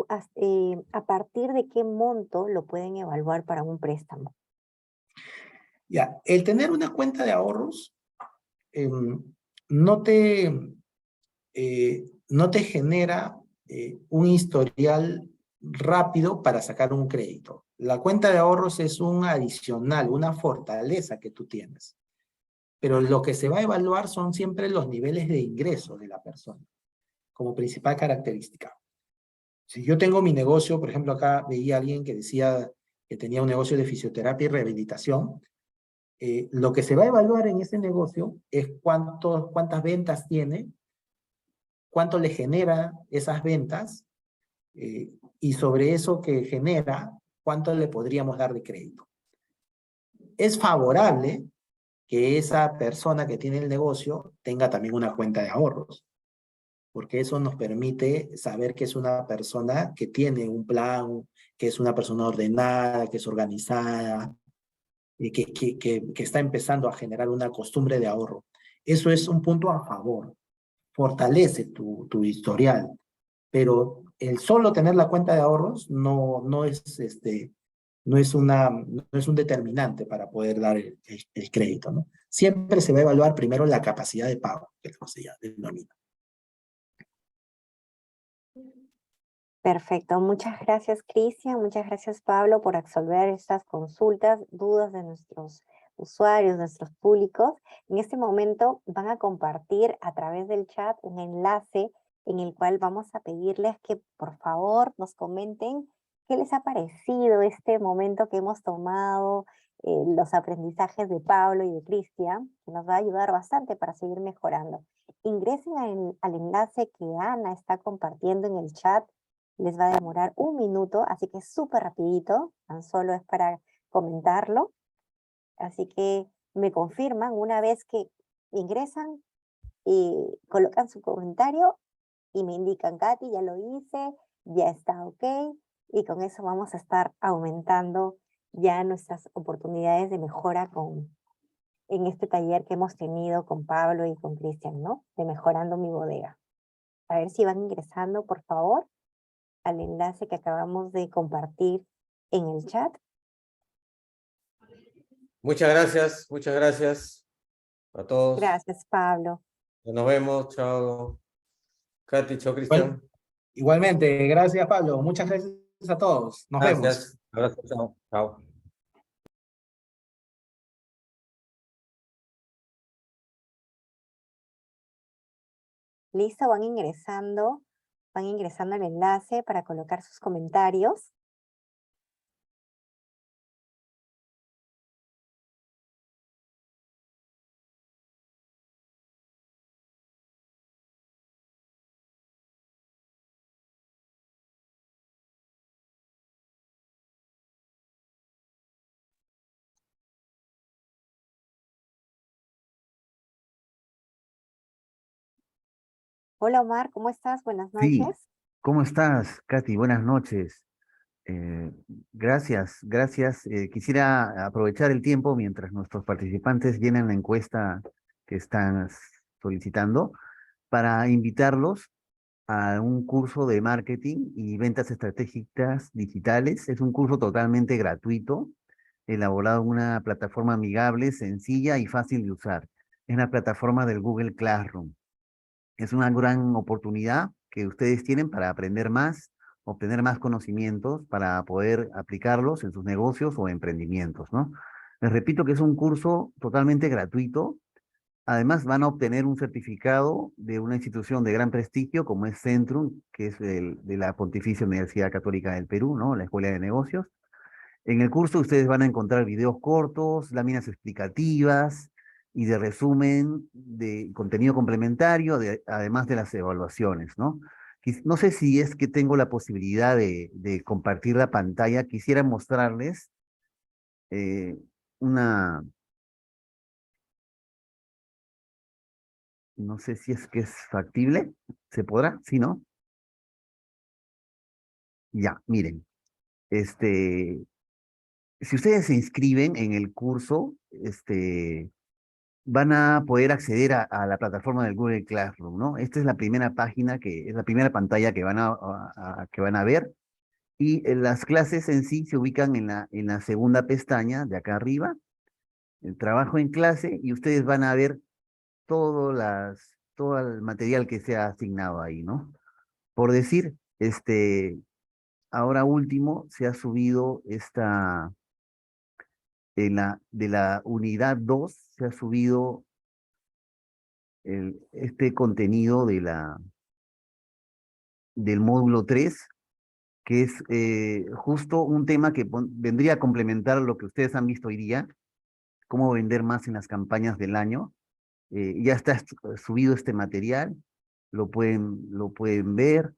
¿a partir de qué monto lo pueden evaluar para un préstamo? Ya, el tener una cuenta de ahorros eh, no te, no te genera un historial rápido para sacar un crédito. La cuenta de ahorros es un adicional, una fortaleza que tú tienes. Pero lo que se va a evaluar son siempre los niveles de ingreso de la persona como principal característica. Si yo tengo mi negocio, por ejemplo, acá veía a alguien que decía que tenía un negocio de fisioterapia y rehabilitación, lo que se va a evaluar en ese negocio es cuántas ventas tiene, cuánto le genera esas ventas y sobre eso que genera, cuánto le podríamos dar de crédito. Es favorable que esa persona que tiene el negocio tenga también una cuenta de ahorros, porque eso nos permite saber que es una persona que tiene un plan, que es una persona ordenada, que es organizada, que está empezando a generar una costumbre de ahorro. Eso es un punto a favor, fortalece tu historial, pero el solo tener la cuenta de ahorros no es un determinante para poder dar el crédito, ¿no? Siempre se va a evaluar primero la capacidad de pago, que se denomina. Perfecto, muchas gracias Cristian, muchas gracias Pablo por absolver estas consultas, dudas de nuestros usuarios, nuestros públicos. En este momento van a compartir a través del chat un enlace en el cual vamos a pedirles que por favor nos comenten qué les ha parecido este momento que hemos tomado, los aprendizajes de Pablo y de Cristian, que nos va a ayudar bastante para seguir mejorando. Ingresen al enlace que Ana está compartiendo en el chat. Les va a demorar un minuto, así que es súper rapidito, tan solo es para comentarlo. Así que me confirman una vez que ingresan y colocan su comentario y me indican, Katy, ya lo hice, ya está ok, y con eso vamos a estar aumentando ya nuestras oportunidades de mejora en este taller que hemos tenido con Pablo y con Cristian, ¿no? De mejorando mi bodega. A ver si van ingresando, por favor, al enlace que acabamos de compartir en el chat. Muchas gracias a todos. Gracias, Pablo. Nos vemos, chao. Katy, chao, Bueno, Cristian. igualmente, gracias Pablo, muchas gracias a todos, nos vemos. Gracias. Abrazo, chao. Chao. Listo, van ingresando al enlace para colocar sus comentarios. Hola Omar, ¿cómo estás? Buenas Sí, noches. ¿cómo estás, Katy? Buenas noches. Eh, gracias, gracias. Quisiera aprovechar el tiempo mientras nuestros participantes llenan la encuesta que están solicitando para invitarlos a un curso de marketing y ventas estratégicas digitales. Es un curso totalmente gratuito, elaborado en una plataforma amigable, sencilla y fácil de usar. Es la plataforma del Google Classroom. Es una gran oportunidad que ustedes tienen para aprender más, obtener más conocimientos, para poder aplicarlos en sus negocios o emprendimientos, ¿no? Les repito que es un curso totalmente gratuito. Además, van a obtener un certificado de una institución de gran prestigio como es Centrum, que es de la Pontificia Universidad Católica del Perú, ¿no? La Escuela de Negocios. En el curso ustedes van a encontrar videos cortos, láminas explicativas y de resumen de contenido complementario, además de las evaluaciones, ¿no? No sé si es que tengo la posibilidad de compartir la pantalla. Quisiera mostrarles eh, una, no sé si es que es factible. ¿Se podrá? ¿Sí, no? Ya, miren. Este, si ustedes se inscriben en el curso, van a poder acceder a la plataforma del Google Classroom, ¿no? Esta es la primera página, que es la primera pantalla que van que van a ver. Y las clases en sí se ubican en la segunda pestaña de acá arriba, el trabajo en clase, y ustedes van a ver todo el material que se ha asignado ahí, ¿no? Por decir, ahora último se ha subido de la unidad 2 se ha subido este contenido del módulo 3 que es justo un tema que vendría a complementar lo que ustedes han visto hoy día, cómo vender más en las campañas del año. Ya está subido este material, lo pueden ver.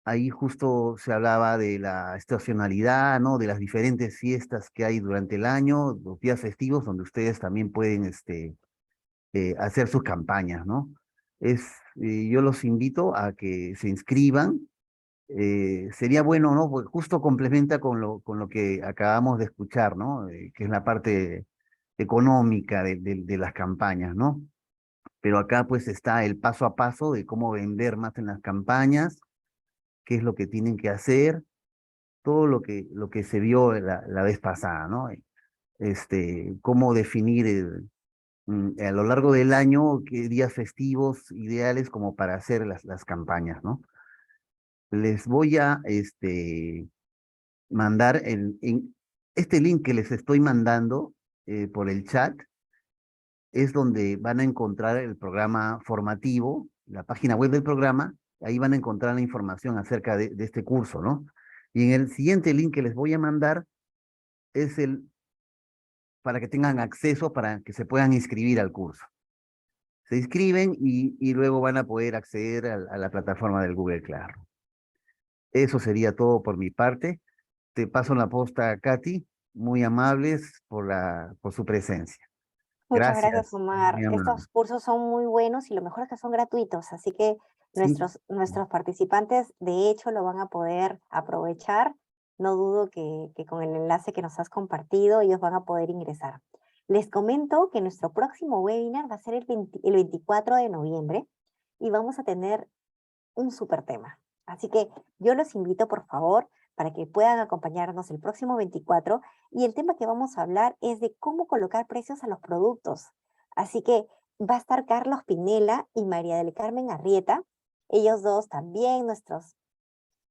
Ahí justo se hablaba de la estacionalidad, ¿no? De las diferentes fiestas que hay durante el año, los días festivos, donde ustedes también pueden hacer sus campañas, ¿no? Yo los invito a que se inscriban. Sería bueno, ¿no? Porque justo complementa con lo que acabamos de escuchar, ¿no? Que es la parte económica de las campañas, ¿no? Pero acá pues está el paso a paso de cómo vender más en las campañas, qué es lo que tienen que hacer, todo lo que se vio la vez pasada, ¿no? Cómo definir a lo largo del año qué días festivos ideales como para hacer las campañas, ¿no? Les voy a mandar en este link que les estoy mandando por el chat, es donde van a encontrar el programa formativo, la página web del programa. Ahí van a encontrar la información acerca de este curso, ¿no? Y en el siguiente link que les voy a mandar es para que tengan acceso, para que se puedan inscribir al curso. Se inscriben y luego van a poder acceder a la plataforma del Google Classroom. Eso sería todo por mi parte. Te paso la posta a Katy, muy amables por su presencia. Muchas gracias, Gracias, Omar. muy amable. Estos cursos son muy buenos y lo mejor es que son gratuitos, así que Sí, nuestros participantes de hecho lo van a poder aprovechar. No dudo que con el enlace que nos has compartido ellos van a poder ingresar. Les comento que nuestro próximo webinar va a ser el 24 de noviembre y vamos a tener un súper tema. Así que yo los invito, por favor, para que puedan acompañarnos el próximo 24 y el tema que vamos a hablar es de cómo colocar precios a los productos. Así que va a estar Carlos Pinela y María del Carmen Arrieta, ellos dos también nuestros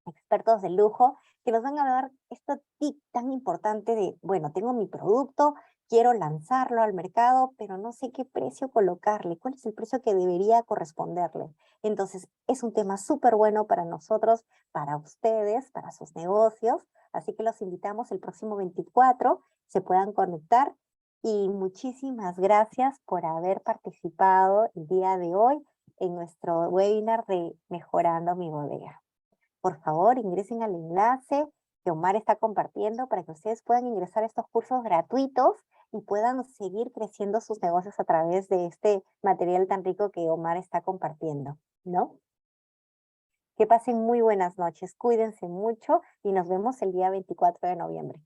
expertos de lujo que nos van a dar este tip tan importante de, bueno, tengo mi producto, quiero lanzarlo al mercado, pero no sé qué precio colocarle, cuál es el precio que debería corresponderle. Entonces, es un tema súper bueno para nosotros, para ustedes, para sus negocios, así que los invitamos el próximo 24, se puedan conectar y muchísimas gracias por haber participado el día de hoy en nuestro webinar de Mejorando mi Bodega. Por favor, ingresen al enlace que Omar está compartiendo para que ustedes puedan ingresar a estos cursos gratuitos y puedan seguir creciendo sus negocios a través de este material tan rico que Omar está compartiendo, ¿no? Que pasen muy buenas noches, cuídense mucho y nos vemos el día 24 de noviembre.